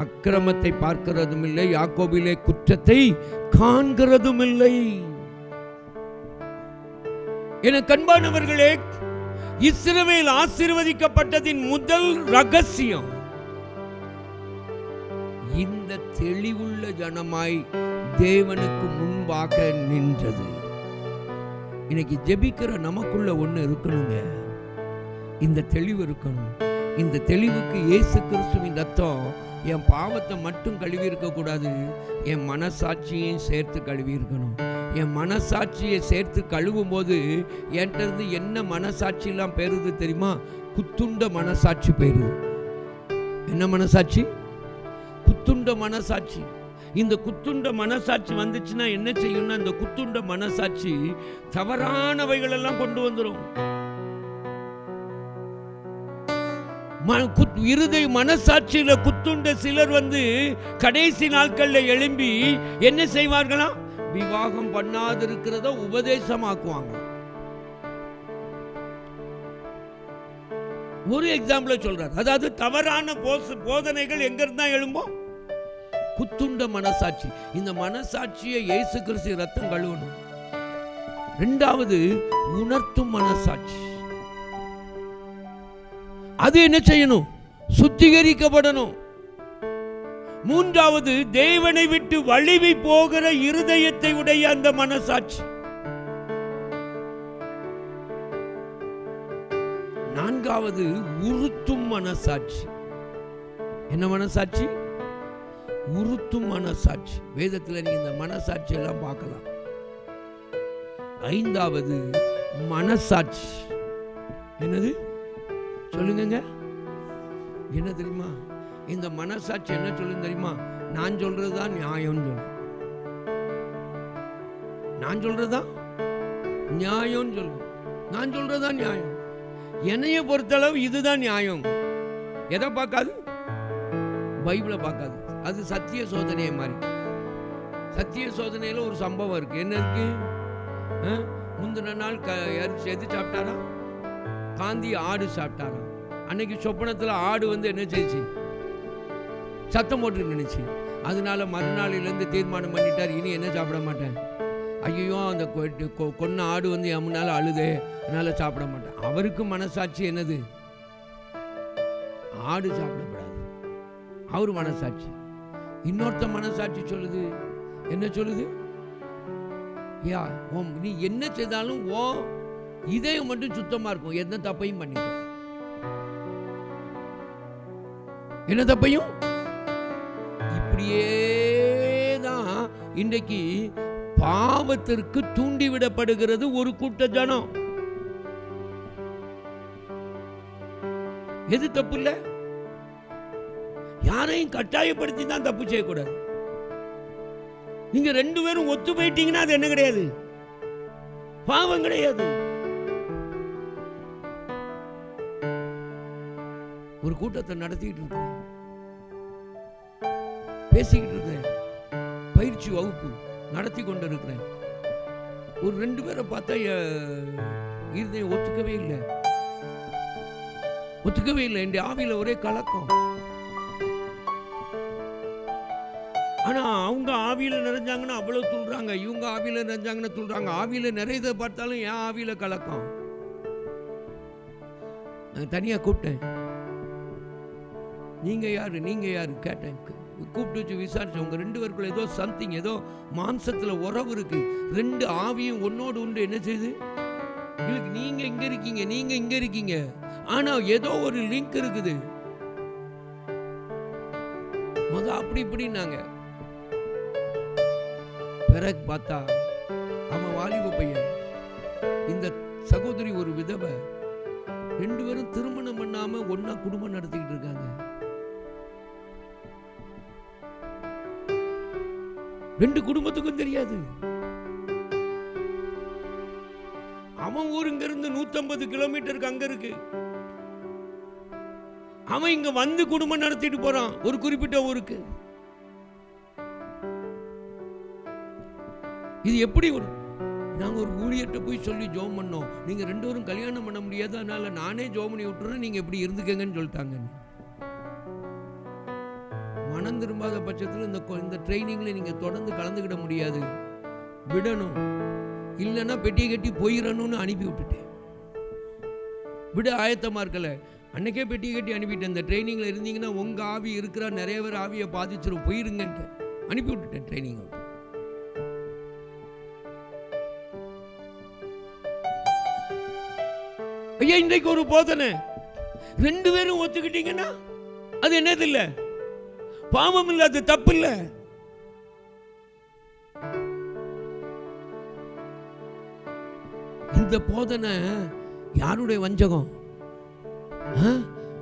அக்கிரமத்தை பார்க்கிறதும் இல்லை, யாக்கோபிலே குற்றத்தை காண்கிறதும் இல்லை. என கண்பானவர்களே, இஸ்ரவேல் ஆசீர்வதிக்கப்பட்டதின் முதல் ரகசியம் இந்த தெளிவுள்ள ஜனமாய் தேவனுக்கு முன்பாக நின்றது. இன்னைக்கு ஜெபிக்கிற நமக்குள்ள ஒண்ணு இருக்கணுங்க, இந்த தெளிவு இருக்கணும். இந்த தெளிவுக்கு இயேசு கிறிஸ்துவின் ரத்தம் என் பாவத்தை மட்டும் கழுவி இருக்கக்கூடாது, என் மனசாட்சியையும் சேர்த்து கழுவி இருக்கணும். என் மனசாட்சியை சேர்த்து கழுவும் போது என்கிட்ட இருந்து என்ன மனசாட்சியெல்லாம் பெறுது தெரியுமா? குத்துண்ட மனசாட்சி பெறுது. என்ன மனசாட்சி? குத்துண்ட மனசாட்சி. இந்த குத்துண்ட மனசாட்சி வந்துச்சுன்னா என்ன செய்யும்னா, இந்த குத்துண்ட மனசாட்சி தவறானவைகள் எல்லாம் கொண்டு வந்துடும். இருதய மனசாட்சியில குத்துண்ட சிலர் கடைசி நாட்கள்ல எழும்பி என்ன செய்வார்களா? விவாகம் பண்ணாதிருக்கிறத உபதேசமாக்குவாங்க. ஒரு எக்ஸாம்பிள் சொல்றார். அதாவது தவறான போதனைகள் எங்க இருந்தா எழும்பும்? குத்துண்ட மனசாட்சி. இந்த மனசாட்சியை இயேசு கிறிஸ்து ரத்தம் கழுவணும். இரண்டாவது உணர்த்தும் மனசாட்சி. அது என்ன செய்யணும்? சுத்திகரிக்கப்படணும். மூன்றாவது தேவனை விட்டு வழிவி போகிற இருதயத்தை உடைய அந்த மனசாட்சி. நான்காவது உறுத்தும் மனசாட்சி. என்ன மனசாட்சி? உறுத்தும் மனசாட்சி. வேதத்தில் நீங்க இந்த மனசாட்சி எல்லாம் பார்க்கலாம். ஐந்தாவது மனசாட்சி. என்னது சொல்லுங்க? என்ன தெரியுமா? இந்த மனசாட்சி என்ன சொல்லுங்க தெரியுமா? நான் சொல்றதுதான் நியாயம் சொல்லும். நான் சொல்றதுதான் நியாயம் சொல்லும். நான் சொல்றதுதான் நியாயம். என்னைய பொறுத்தளவு இதுதான் நியாயம். எதை பார்க்காது? பைபிளை பார்க்காது. அது சத்திய சோதனையை மாதிரி. சத்திய சோதனையில ஒரு சம்பவம் இருக்கு. என்ன இருக்கு? முந்தின நாள் எது சாப்பிட்டாரா? காந்தி ஆடு சாப்பிட்டாரா? அன்னைக்கு சொப்பனத்தில் ஆடு என்ன செய்ச்சு? சத்தம் போட்டு நினைச்சு. அதனால மறுநாளிலிருந்து தீர்மானம் பண்ணிட்டார், இனி என்ன சாப்பிட மாட்டேன். ஐயோ அந்த கொன்ன ஆடு என் முன்னால அழுதே, அதனால சாப்பிட மாட்டேன். அவருக்கு மனசாட்சி என்னது? ஆடு சாப்பிடப்படாது. அவர் மனசாட்சி. இன்னொருத்த மனசாட்சி சொல்லுது. என்ன சொல்லுது? நீ என்ன செய்தாலும் இதயம் மட்டும் சுத்தமா இருக்கும், எந்த தப்பையும் பண்ணிக்கோ. என்ன தப்பையும்? இப்படியேதான் இன்றைக்கு பாவத்திற்கு தூண்டிவிடப்படுகிறது ஒரு கூட்ட ஜனம். எது தப்பு இல்ல? யாரையும் கட்டாயப்படுத்தி தான் தப்பு செய்யக்கூடாது. நீங்க ரெண்டு பேரும் ஒத்து போயிட்டீங்கன்னா அது என்ன கிடையாது? பாவம் கிடையாது. ஒரு கூட்டத்தை நடத்திட்டு இருக்கிறேன், பேசிக்கிட்டு இருக்கிறேன், பயிற்சி வகுப்பு நடத்தி கொண்டு இருக்கிறேன். ஒரு ரெண்டு பேரை பார்த்தா இருதயம் ஒத்துக்கவே இல்லை. என் ஆவியில ஒரே கலக்கம். ஆனா அவங்க ஆவியில நிறைஞ்சாங்கன்னா அவ்வளவு துள்றாங்க, இவங்க ஆவியில நிறைஞ்சாங்கன்னா துள்றாங்க. ஆவியில நிறையதை பார்த்தாலும் என் ஆவியில கலக்கம். தனியா கூப்பிட்டேன். நீங்க யாரு கேட்டேன். கூப்பிட்டு வச்சு விசாரிச்சேன். உங்க ரெண்டு பேருக்குள்ள ஏதோ சம்திங், ஏதோ மாம்சத்துல உறவு இருக்கு. ரெண்டு ஆவியும் ஒன்னோடு உண்டு. என்ன செய்யுது? நீங்க இங்க இருக்கீங்க, ஆனா ஏதோ ஒரு லிங்க் இருக்குது. அப்படி இப்படின்னாங்க. பிறகு பார்த்தா அவன் வாலிப பையன், இந்த சகோதரி ஒரு விதவை. ரெண்டு பேரும் திருமணம் பண்ணாம ஒன்னா குடும்பம் நடத்திக்கிட்டு இருக்காங்க. ரெண்டு குடும்பத்துக்கும் தெரியாது. அவன் ஊருங்க இருந்து 150 கிலோமீட்டருக்கு அங்க இருக்கு. அவன் இங்க வந்து குடும்பம் நடத்திட்டு போறான் ஒரு குறிப்பிட்ட ஊருக்கு. இது எப்படி? நாங்க ஒரு ஊழியர்கிட்ட போய் சொல்லி ஜோம் பண்ணோம், நீங்க ரெண்டு பேரும் கல்யாணம் பண்ண முடியாது, அதனால நானே ஜோம் பண்ணி விட்டுறேன், நீங்க எப்படி இருந்துக்கங்கன்னு சொல்லிட்டாங்க. மனம் திரும்பாத பட்சத்தில் இந்த ட்ரைனிங்ல நீங்க தொடர்ந்து கலந்துக்கிட முடியாது, விடணும். இல்லைன்னா பெட்டியை கட்டி போயிடணும்னு அனுப்பி விட்டுட்டேன். விட ஆயத்தமா இருக்கல. அன்னைக்கே பெட்டியை கட்டி அனுப்பிட்டேன். இந்த ட்ரைனிங்ல இருந்தீங்கன்னா உங்க ஆவி இருக்கிற நிறைய பேர் ஆவியை பாதிச்சிடும், போயிருங்கன்ட்டு அனுப்பி விட்டுட்டேன் ட்ரைனிங். ஐயா இன்றைக்கு ஒரு போதனை, ரெண்டு பேரும் ஒத்துக்கிட்டீங்கன்னா அது என்னது இல்ல, பாவம் இல்ல, அது தப்பு இல்ல. இந்த போதனை யாருடைய வஞ்சகம்?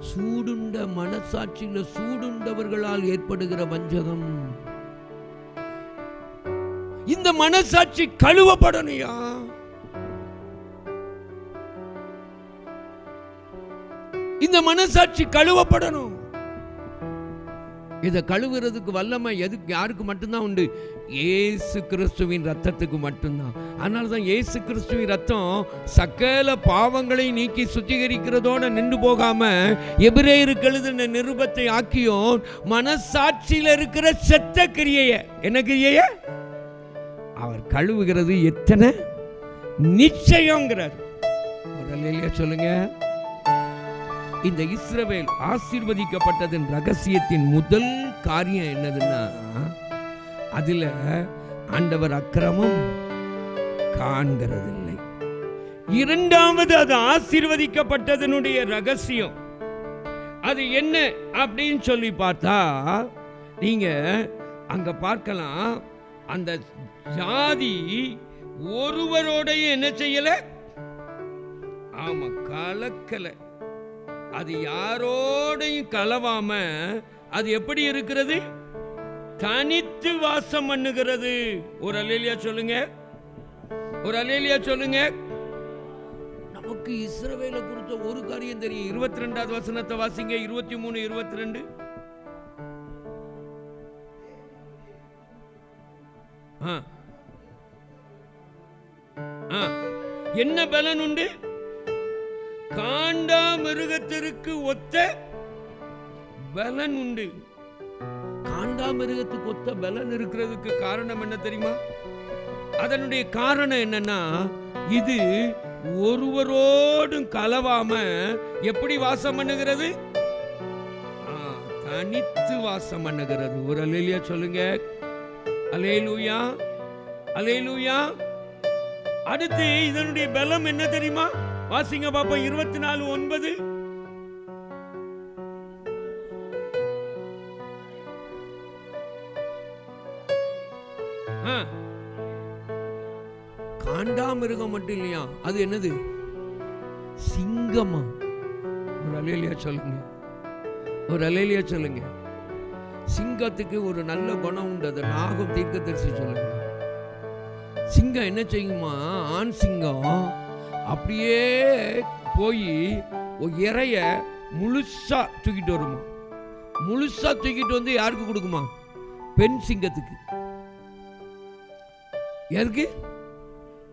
சூடுண்ட மனசாட்சியில சூடுண்டவர்களால் ஏற்படுகிற வஞ்சகம். இந்த மனசாட்சி கழுவப்படணுயா. இந்த மனசாட்சி கழுவப்படணும். இதை கழுவுறதுக்கு வல்லமை எதுக்கு, யாருக்கு மட்டும்தான் உண்டு? இயேசு கிறிஸ்துவின் ரத்தத்துக்கு மட்டும்தான். அதனால தான் இயேசு கிறிஸ்துவின் ரத்தம் சகல பாவங்களை நீக்கி சுத்திகரிக்கிறதோட நின்று போகாம எபிரேயருக்கு எழுதின நிருபத்தை ஆக்கியோன் மனசாட்சியில் இருக்கிற செத்த கிரியைய, என்ன கிரியைய அவர் கழுவுகிறது எத்தனை நிச்சயங்கிறார். ஒரு அல்லேலூயா சொல்லுங்க. இந்த இஸ்ரவேல் ஆசீர்வதிக்கப்பட்டதன் ரகசியத்தின் முதல் காரியம் என்னதுன்னா, அதுல ஆண்டவர் அக்கிரமம் காண்கிறதில்லை. இரண்டாவது, அது ஆசீர்வதிக்கப்பட்டதனுடைய ரகசியம் அது என்ன அப்படின்னு சொல்லி பார்த்தா, நீங்க அங்க பார்க்கலாம், அந்த ஜாதி ஒருவரோடைய என்ன செய்யல, ஆமா கலக்கல. அது யாரோடையும் கலவாம அது எப்படி இருக்கிறது? தனித்து வாசம் பண்ணுகிறது. ஒரு அல்லேலூயா சொல்லுங்க, ஒரு அல்லேலூயா சொல்லுங்க. நமக்கு இஸ்ரவேலை குறித்த ஒரு காரியம் தெரியும். 22வது வசனத்தை வாசிங்க. 23, 22. என்ன பலன் உண்டு? காண்டா மிருகத்திற்கு ஒத்த பலன் உண்டு. காண்டா மிருகத்துக்கு ஒத்த பலன் இருக்கிறதுக்கு காரணம் என்ன தெரியுமா? அதனுடைய காரணம் என்னன்னா, இது ஒருவரோடும் கலவாம எப்படி வாசம் பண்ணுகிறது? தனித்து வாசம் பண்ணுகிறது. ஒரு அல்லேலூயா சொல்லுங்க. அல்லேலூயா, அல்லேலூயா. அடுத்து இதனுடைய பலம் என்ன தெரியுமா? வாசிங்க பாப்போம். 24:9. காண்டாமிருகம் மட்டும் இல்லையா, அது என்னது? சிங்கமா. ஒரு அல்லேலூயா சொல்லுங்க, ஒரு அல்லேலூயா சொல்லுங்க. சிங்கத்துக்கு ஒரு நல்ல குணம் உண்டு. அது நாகம் தீர்க்கதரிசி சொல்லுங்க. சிங்கம் என்ன செய்யுமா? ஆண் சிங்கம் அப்படியே போய் இறைய முழுசா தூக்கிட்டு வருமா. முழுசா தூக்கிட்டு வந்து யாருக்கு கொடுக்குமா? பெண் சிங்கத்துக்கு. எதுக்கு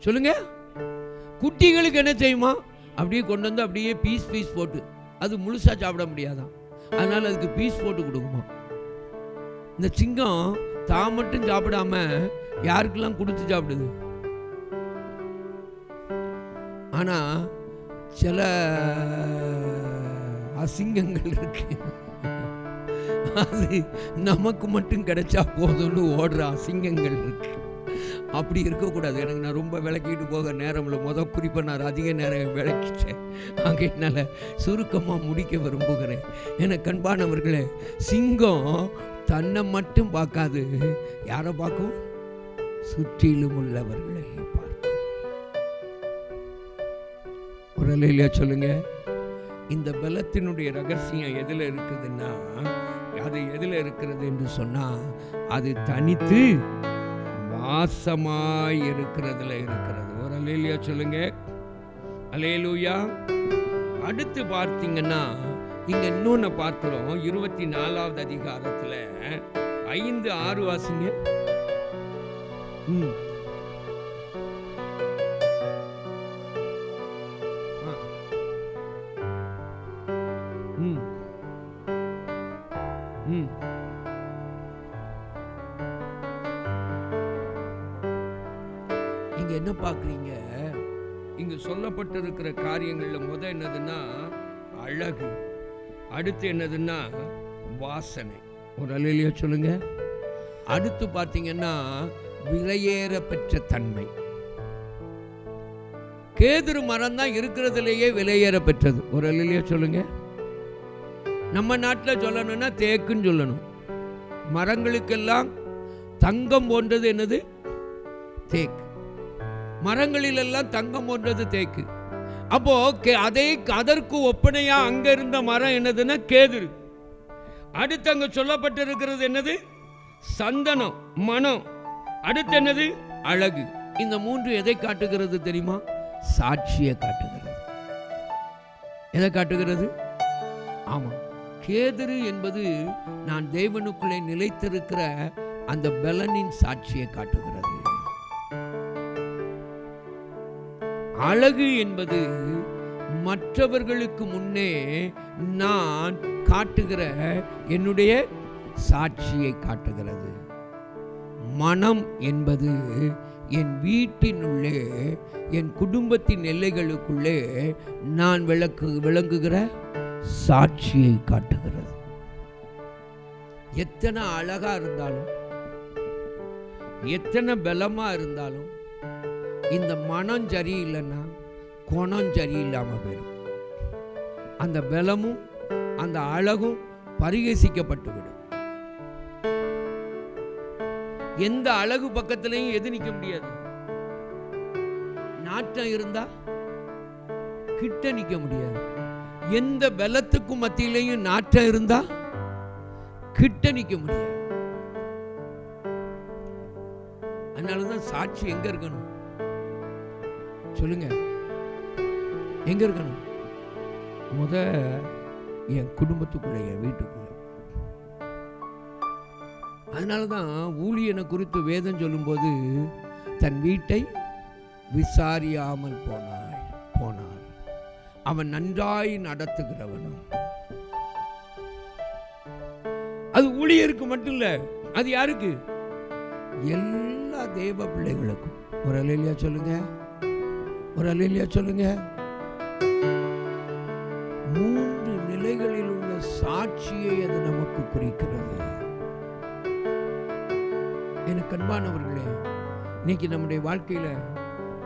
சொல்லுங்க? குட்டிகளுக்கு என்ன செய்யுமா? அப்படியே கொண்டு வந்து அப்படியே பீஸ் பீஸ் போட்டு, அது முழுசா சாப்பிட முடியாதான், அதனால அதுக்கு பீஸ் போட்டு கொடுக்குமா. இந்த சிங்கம் தான் மட்டும் சாப்பிடாம யாருக்கெல்லாம் கொடுத்து சாப்பிடுது. ஆனா சில அசிங்கங்கள் இருக்கு, அது நமக்கு மட்டும் கிடைச்சா போதும்னு ஓடுற அசிங்கங்கள் இருக்கு. அப்படி இருக்கக்கூடாது. எனக்கு நான் ரொம்ப விளக்கிட்டு போக நேரம் இல்லை. முதல் குறிப்பை நான் அதிக நேரம் விளக்கிட்டேன். அங்கே என்னால் சுருக்கமாக முடிக்க விரும்புகிறேன். எனக்கு அன்பானவர்களே, சிங்கம் தன்னை மட்டும் பார்க்காது, யாரை பார்க்கும்? சுற்றிலும் உள்ளவர்களை பார்க்கும். ஒரு அல்லேலூயா சொல்லுங்க. இந்த பலத்தினுடைய ரகசியம் எதில் இருக்குதுன்னா, அது எதில் இருக்கிறது என்று சொன்னா, அது தனித்து வாசமாய் இருக்கிறதுல இருக்கிறது. ஒரு அல்லேலூயா சொல்லுங்க. அல்லேலூயா. அடுத்து பார்த்தீங்கன்னா, இங்க இன்னொன்னு பார்க்கிறோம். 24வது அதிகாரத்துல 5, 6 வாசிங்க. இங்க என்ன பார்க்குறீங்க? இங்க சொல்லப்பட்டிருக்கிற காரியங்கள்ல முதல் என்னதுன்னா அழகு, அடுத்து என்னதுன்னா வாசனை. ஒரு அல்லேலூயா சொல்லுங்க. அடுத்து பார்த்தீங்கன்னா விலையேற பெற்ற தன்மை. கேதுரு மரம் தான் இருக்கிறதுலேயே விலையேற பெற்றது. ஒரு அல்லேலூயா சொல்லுங்க. நம்ம நாட்டில் சொல்லணும்னா தேக்குன்னு சொல்லணும். மரங்களுக்கெல்லாம் தங்கம் போன்றது என்னது? தேக்கு. மரங்களிலெல்லாம் தங்கம் போன்றது தேக்கு. அப்போ அதற்கு ஒப்பனையா அங்க இருந்த மரம் என்னதுன்னா கேதுரு. அடுத்து அங்க சொல்லப்பட்டிருக்கிறது என்னது? சந்தனம், மனம். அடுத்து என்னது? அழகு. இந்த மூன்று எதை காட்டுகிறது தெரியுமா? சாட்சியை காட்டுகிறது. எதை காட்டுகிறது? ஆமா, கேதுரு என்பது நான் தேவனுக்குள்ளே நிலைத்திருக்கிற அந்த பலனின் சாட்சியை காட்டுகிறது. அழகு என்பது மற்றவர்களுக்கு முன்னே நான் காட்டுகிற என்னுடைய சாட்சியை காட்டுகிறது. மனம் என்பது என் வீட்டினுள்ளே, என் குடும்பத்தின் எல்லைகளுக்குள்ளே நான் விளங்குகிற சாட்சியை காட்டுகிறது. எத்தனை அழகா இருந்தாலும், எத்தனை பலமா இருந்தாலும், இந்த மனம் சரியில்லைன்னா குணம் சரியில்லாம போயிடும். அந்த பலமும் அந்த அழகும் பரிகசிக்கப்பட்டு விடும். எந்த அழகு பக்கத்திலையும் எது நிற்க முடியாது. நாட்டம் இருந்தா கிட்ட நிற்க முடியாது. எந்த பலத்துக்கும் மத்தியிலையும் நாட்டம் இருந்தா கிட்ட நிற்க முடியாது. அதனாலதான் சாட்சி எங்க இருக்கணும் சொல்லுங்க? எங்க இருக்கணும்? என் குடும்பத்துக்குள்ள, என் வீட்டுக்குள்ள. அதனாலதான் ஊழியனை குறித்து வேதம் சொல்லும்போது, தன் வீட்டை விசாரியாமல் போனான் அவன் நன்றாய் நடத்துகிறவனும். அது ஊழியருக்கு மட்டும் இல்ல, அது யாருக்கு? எல்லா தேவ பிள்ளைகளுக்கும். ஒரு அல்லேலூயா சொல்லுங்க, ஒரு அல்லேலூயா சொல்லுங்க. 3 நிலைகளில் உள்ள சாட்சியை அது நமக்கு குறிக்கிறது. எனக்கு அன்பானவர்களே, இன்னைக்கு நம்முடைய வாழ்க்கையில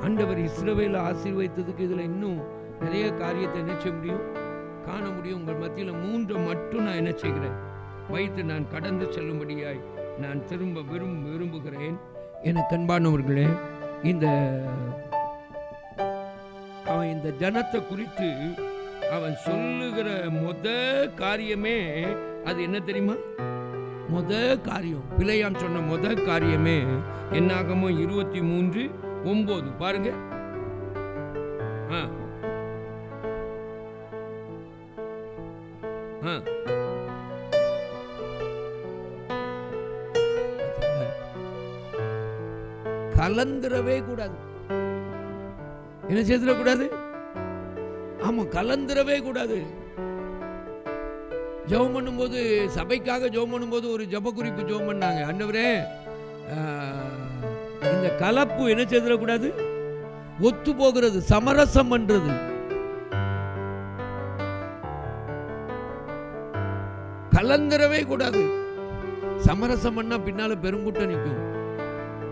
ஆண்டவர் இஸ்ரவேலை ஆசீர்வதித்ததுக்கு இதுல இன்னும் நிறைய காரியத்தை என்ன செய்ய முடியும், காண முடியும். உங்கள் மத்தியில 3 மட்டும் நான் என்ன செய்கிறேன், வைத்து நான் கடந்து செல்லும்படியாய் நான் திரும்ப விரும்புகிறேன். எனக்கு அன்பானவர்களே, அவன் இந்த ஜனத்தை குறித்து அவன் சொல்லுகிற காரியமே அது என்ன தெரியுமா? காரியம், பிழையாம் சொன்ன காரியமே என்னாகமோ 23:9 பாருங்க. கலந்துரவே கூடாது. என்ன செய்திடக்கூடாது? ஆமா, கலந்துரவே கூடாது. ஜெபம் பண்ணும்போது, சபைக்காக ஜெபம் பண்ணும்போது ஒரு ஜெப குறிப்பு ஜெபம் பண்ணாங்க. ஆண்டவரே, இந்த கலப்பு என்ன செய்திடக்கூடாது? ஒத்து போகிறது, சமரசம் பண்றது. கலந்துரவே கூடாது. சமரசம் பண்ணா பின்னால பெருங்கூட்டம் நிற்கும்.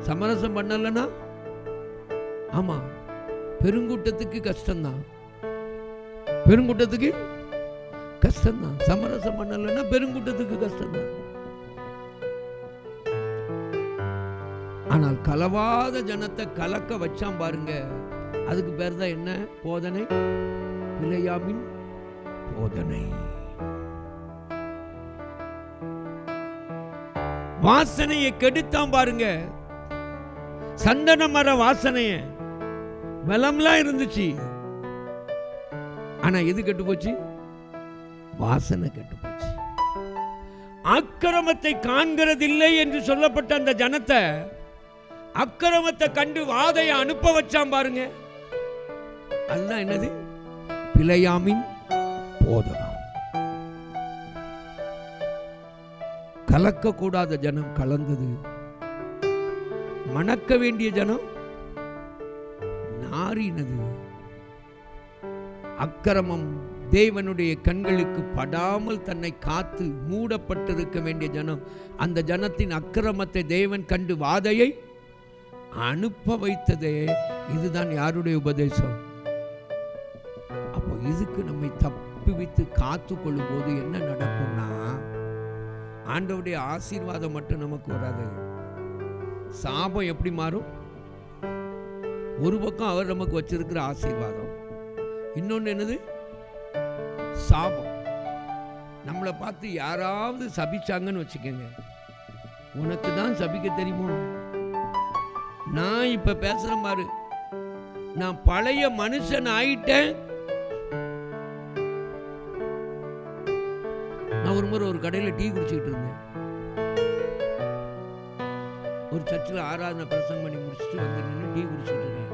சமரசம் பண்ணலன்னா ஆமா பெருங்கூட்டத்துக்கு கஷ்டம்தான். பெருங்கூட்டத்துக்கு கஷ்டம்தான். சமரசம் பண்ணலன்னா பெருங்கூட்டத்துக்கு கஷ்டம்தான். ஆனால் கலவாத ஜனத்தை கலக்க வச்சான் பாருங்க, அதுக்கு பேர் தான் என்ன? போதனை, பிழையாமின் போதனை. வாசனையை கெடுத்தான் பாருங்க. சந்தன மர வாசனைய வெள்ளம்லாம் இருந்துச்சு, ஆனா எது கெட்டு போச்சு? வாசனை கெட்டு போச்சு. அக்கிரமத்தை காண்கிறதில்லை என்று சொல்லப்பட்ட அந்த ஜனத்தை அக்கிரமத்தை கண்டு வாதையை அனுப்ப வச்சான் பாருங்க. அதுதான் என்னது? பிழையாமின் போதனை. கலக்க கூடாத ஜனம் கலந்தது, மணக்க வேண்டிய ஜனம் நாறினது. அக்கிரமம் தேவனுடைய கண்களுக்கு படாமல் தன்னை காத்து மூடப்பட்டிருக்க வேண்டிய ஜனம், அந்த ஜனத்தின் அக்கிரமத்தை தேவன் கண்டு வாதையை அனுப்ப வைத்ததே. இதுதான் யாருடைய உபதேசம்? அப்போ இதுக்கு நம்மை தப்புவித்து காத்து கொள்ளும் போது என்ன நடக்கும்னா, ஆண்டவருடைய ஆசீர்வாதம் மட்டும் நமக்கு வராது. சாபம் எப்படி மாறும்? ஒரு பக்கம் அவர் நமக்கு வச்சிருக்கிற ஆசீர்வாதம், இன்னொன்னு என்னது? சாபம். நம்மளை பார்த்து யாராவது சபிச்சாங்கன்னு வச்சுக்கோங்க, உனக்கு தான் சபிக்க தெரியுமோ? நான் இப்ப பேசுறேன் பாரு, நான் பழைய மனுஷன் ஆயிட்டேன், நான் ஒரு முறை ஒரு கடையில் டீ குடிச்சுக்கிட்டு இருந்தேன். ஒரு சர்ச்சில் ஆராதனை பிரசங்கம் பண்ணி முடிச்சுட்டு வந்து நின்று டீ குடிச்சுட்டு இருக்கேன்.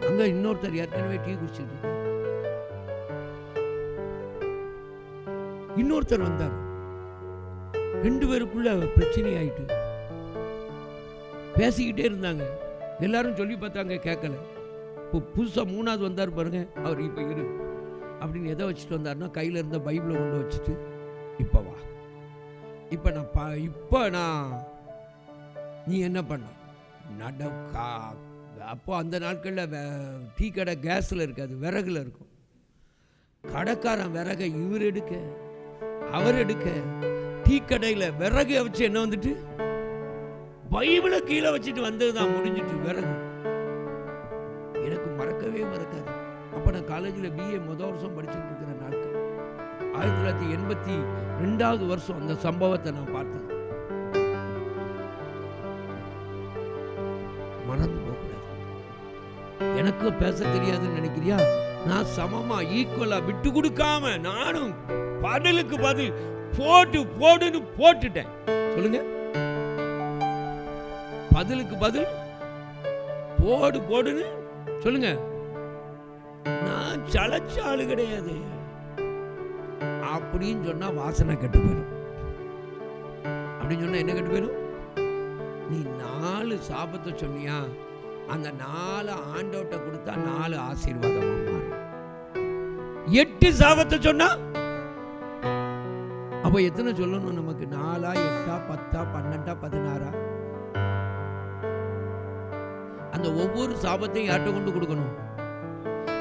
அங்க இன்னொருத்தர் ஏற்கனவே டீ குடிச்சுட்டு இருக்கார். இன்னொருத்தர் வந்தார். 2 பேருக்குள்ள பிரச்சனை ஆயிட்டு பேசிக்கிட்டே இருந்தாங்க. எல்லாரும் சொல்லி பார்த்தாங்க, கேட்கல. இப்போ புதுசா 3வது வந்தார் பாருங்க, அவர் இப்ப இரு அப்படின்னு எதை வச்சுட்டு வந்தாருன்னா கையில இருந்த பைபிளை கொண்டு வச்சுட்டு, இப்ப வா, இப்ப நான் நீ என்ன பண்ண அப்போ அந்த நாட்களில் டீ கடை கேஸில் இருக்காது, விறகுல இருக்கும். கடைக்காரன் விறகை இவர் எடுக்க அவர் எடுக்க, டீ கடையில் விறகு வச்சு என்ன வந்துட்டு பைபிளை கீழே வச்சுட்டு வந்ததுதான் முடிஞ்சிட்டு விறகு. எனக்கு மறக்கவே மறக்காது. அப்போ நான் காலேஜில் BA முதல் வருஷம் படிச்சுட்டு இருக்கிற நாட்கள் 1982வது வருஷம் அந்த சம்பவத்தை நான் பார்த்தது. மறந்து போகக்கூடாது. எனக்கு பேச தெரியாதுன்னு நினைக்கிறியா? நான் சமமா ஈக்குவலா விட்டு கொடுக்காம நானும் பதிலுக்கு பதில் போடுன்னு போட்டுட்டேன். சொல்லுங்க, பதிலுக்கு பதில் போடுன்னு சொல்லுங்க. நான் சளைச்ச ஆளு கிடையாது. அப்படின்னு சொன்னா வாசனை கெட்டு போயிடும். அப்படின்னு சொன்னா என்ன கெட்டு போயிடும்? நீ 4 சாபத்தை சொன்னியா, அந்த 4 ஆண்டவட்ட கொடுத்தா 4 ஆசீர்வாதமா மாறும். 8 சாபத்தை சொன்னா அப்ப எத்தனை சொல்லணும் நமக்கு? 4, 8, 10, 12, 16. அந்த ஒவ்வொரு சாபத்தையும் யார்ட்ட கொண்டு கொடுக்கணும்?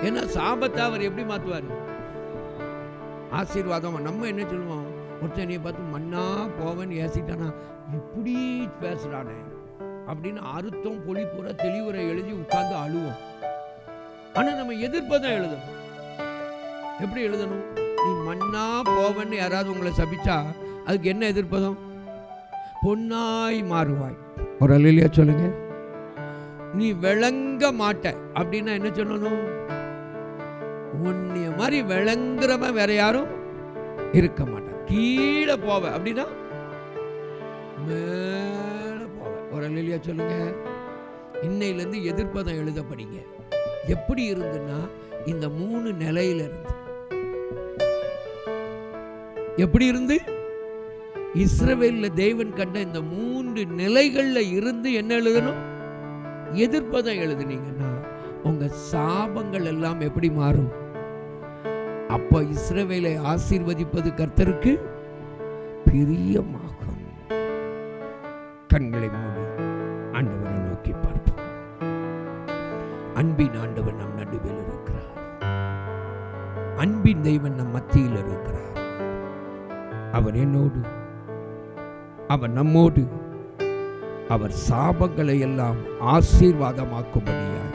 ஏன்னா சாபத்தை அவர் எப்படி மாத்துவாரு? ஆசீர்வாதம். நம்ம என்ன சொல்லுவோம்? ஒருத்தனையை பார்த்து மண்ணா போவன்னு ஏசிட்டானா, இப்படி பேசுறானே அப்படின்னு அறுத்தம் பொழிப்புற தெளிவுரை எழுதி உட்கார்ந்து அழுவோம். ஆனா நம்ம எதிர்ப்பதான் எழுதணும். எப்படி எழுதணும்? நீ மண்ணா போவன்னு யாராவது உங்களை சபிச்சா அதுக்கு என்ன எதிர்ப்பதம்? பொன்னாய் மாறுவாய். ஒரு அல்லேலூயா சொல்லுங்க. நீ விளங்க மாட்ட அப்படின்னா என்ன சொல்லணும்? உன்னைய மாதிரி விளங்குறவன் வேற யாரும் இருக்க மாட்டான். கீழே போவ அப்படின்னா மேல போவ. ஒரு அல்லேலூயா சொல்லுங்க. இன்னையிலிருந்து எதிர்ப்பதம் எழுத படிங்க. எப்படி இருந்துன்னா இந்த 3 நிலையில இருந்து. எப்படி இருந்து? இஸ்ரவேல்ல தேவன் கண்ட இந்த 3 நிலைகள்ல இருந்து என்ன எழுதணும்? எதிர்ப்பதம் எழுதுனீங்கன்னா உங்க சாபங்கள் எல்லாம் எப்படி மாறும்? அப்ப இஸ்ரவேலை ஆசீர்வதிப்பது கர்த்தருக்கு பிரியமாகும். கண்களை மூடி ஆண்டவரை நோக்கி பார்ப்போம். அன்பின் ஆண்டவர் நம் நடுவில் இருக்கிறார். அன்பின் தெய்வன் நம் மத்தியில் இருக்கிறார். அவர் என்னோடு, அவர் நம்மோடு, அவர் சாபங்களை எல்லாம் ஆசீர்வாதமாக்கும்படியாய்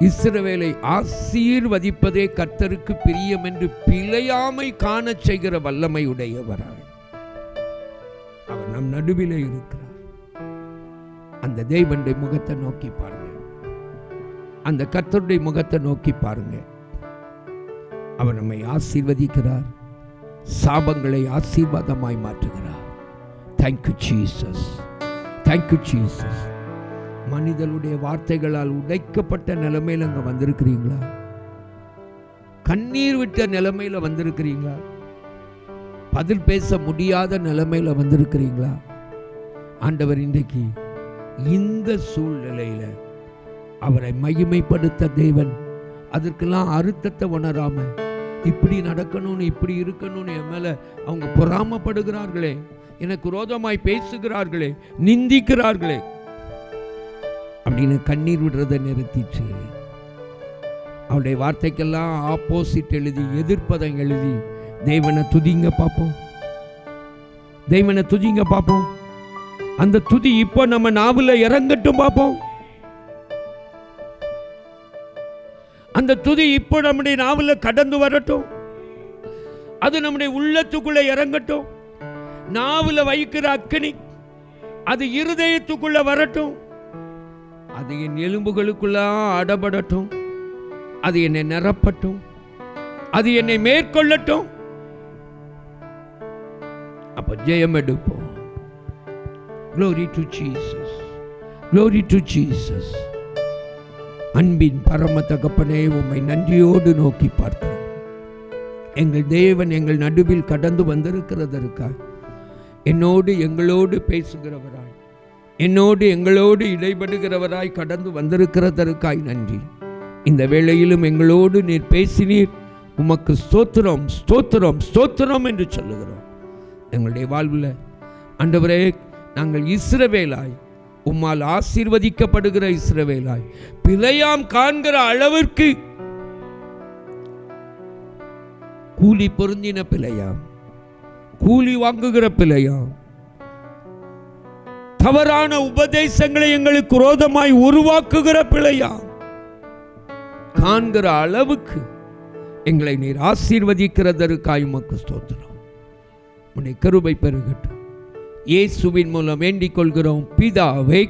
இஸ்ரவேலை ஆசீர்வதிப்பதே கர்த்தருக்கு பிரியம் என்று பிழையாமை காண செய்கிற வல்லமை உடையவராய் அவர் நம் நடுவிலே இருக்கிறார். அந்த தேவனுடைய முகத்தை நோக்கி பாருங்க. அந்த கர்த்தருடைய முகத்தை நோக்கி பாருங்க. அவர் நம்மை ஆசீர்வதிக்கிறார். சாபங்களை ஆசீர்வாதமாய் மாற்றுகிறார். Thank you Jesus. Thank you Jesus. மனிதனுடைய வார்த்தைகளால் உடைக்கப்பட்ட நிலைமையில் அங்க வந்திருக்கிறீங்களா? கண்ணீர் விட்ட நிலைமையில வந்திருக்கிறீங்களா? பதில் பேச முடியாத நிலைமையில வந்திருக்கிறீங்களா? ஆண்டவர் இன்றைக்கு இந்த சூழ்நிலையில அவரை மகிமைப்படுத்த தேவன் அதற்கெல்லாம் அர்த்தத்தை உணராம இப்படி நடக்கணும்னு இப்படி இருக்கணும்னு என் மேல அவங்க பொறாமப்படுகிறார்களே, எனக்கு விரோதமாய் பேசுகிறார்களே, நிந்திக்கிறார்களே அப்படின்னு கண்ணீர் விடுறதை நிறுத்திச்சு அவருடைய வார்த்தைக்கெல்லாம் ஆப்போசிட் எழுதி எதிர்ப்பதம் எழுதி தேவனை துதிங்க பார்ப்போம். தேவனை துதிங்க பார்ப்போம். அந்த துதி இப்போ நம்ம நாவுல இறங்கட்டும் பார்ப்போம். அந்த துதி இப்போ நம்முடைய நாவுல கடந்து வரட்டும். அது நம்முடைய உள்ளத்துக்குள்ள இறங்கட்டும். நாவுல வைக்கிற அக்கினி அது இருதயத்துக்குள்ள வரட்டும். அது என் எலும்புகளுக்குள்ள அடபடட்டும். அது என்னை நிரப்பட்டும். அது என்னை மேற்கொள்ளட்டும். அப்ப ஜெயம் எடுப்போம். Glory to Jesus. Glory to Jesus. அன்பின் பரம தகப்பனே, உம்மை நன்றியோடு நோக்கி பார்க்கிறோம். எங்கள் தேவன் எங்கள் நடுவில் கடந்து வந்திருக்கிறதற்காய், என்னோடு எங்களோடு பேசுகிறவராய், என்னோடு எங்களோடு இடைபடுகிறவராய் கடந்து வந்திருக்கிறதற்காய் நன்றி. இந்த வேளையிலும் எங்களோடு நீர் பேசினீர். உமக்கு ஸ்தோத்திரம், ஸ்தோத்திரம், ஸ்தோத்திரம் என்று சொல்லுகிறோம். எங்களுடைய வாழ்வில் ஆண்டவரே, நாங்கள் இஸ்ரவேலாய், உம்மால் ஆசீர்வதிக்கப்படுகிற இஸ்ரவேலாய், பிழையாம் காண்கிற அளவிற்கு கூலி பொருந்தின பிழையாம், கூலி வாங்குகிற பிழையாம், தவறான உபதேசங்களை எங்களுக்கு விரோதமாய் உருவாக்குகிற பிழையாம் காண்கிற அளவுக்கு எங்களை நீர் ஆசீர்வதிக்கிறதற்காய் உமக்கு ஸ்தோத்திரம். உம்முடைய கிருபை பெருகட்டும். இயேசுவின் மூலம் வேண்டிக் கொள்கிறோம் பிதாவே.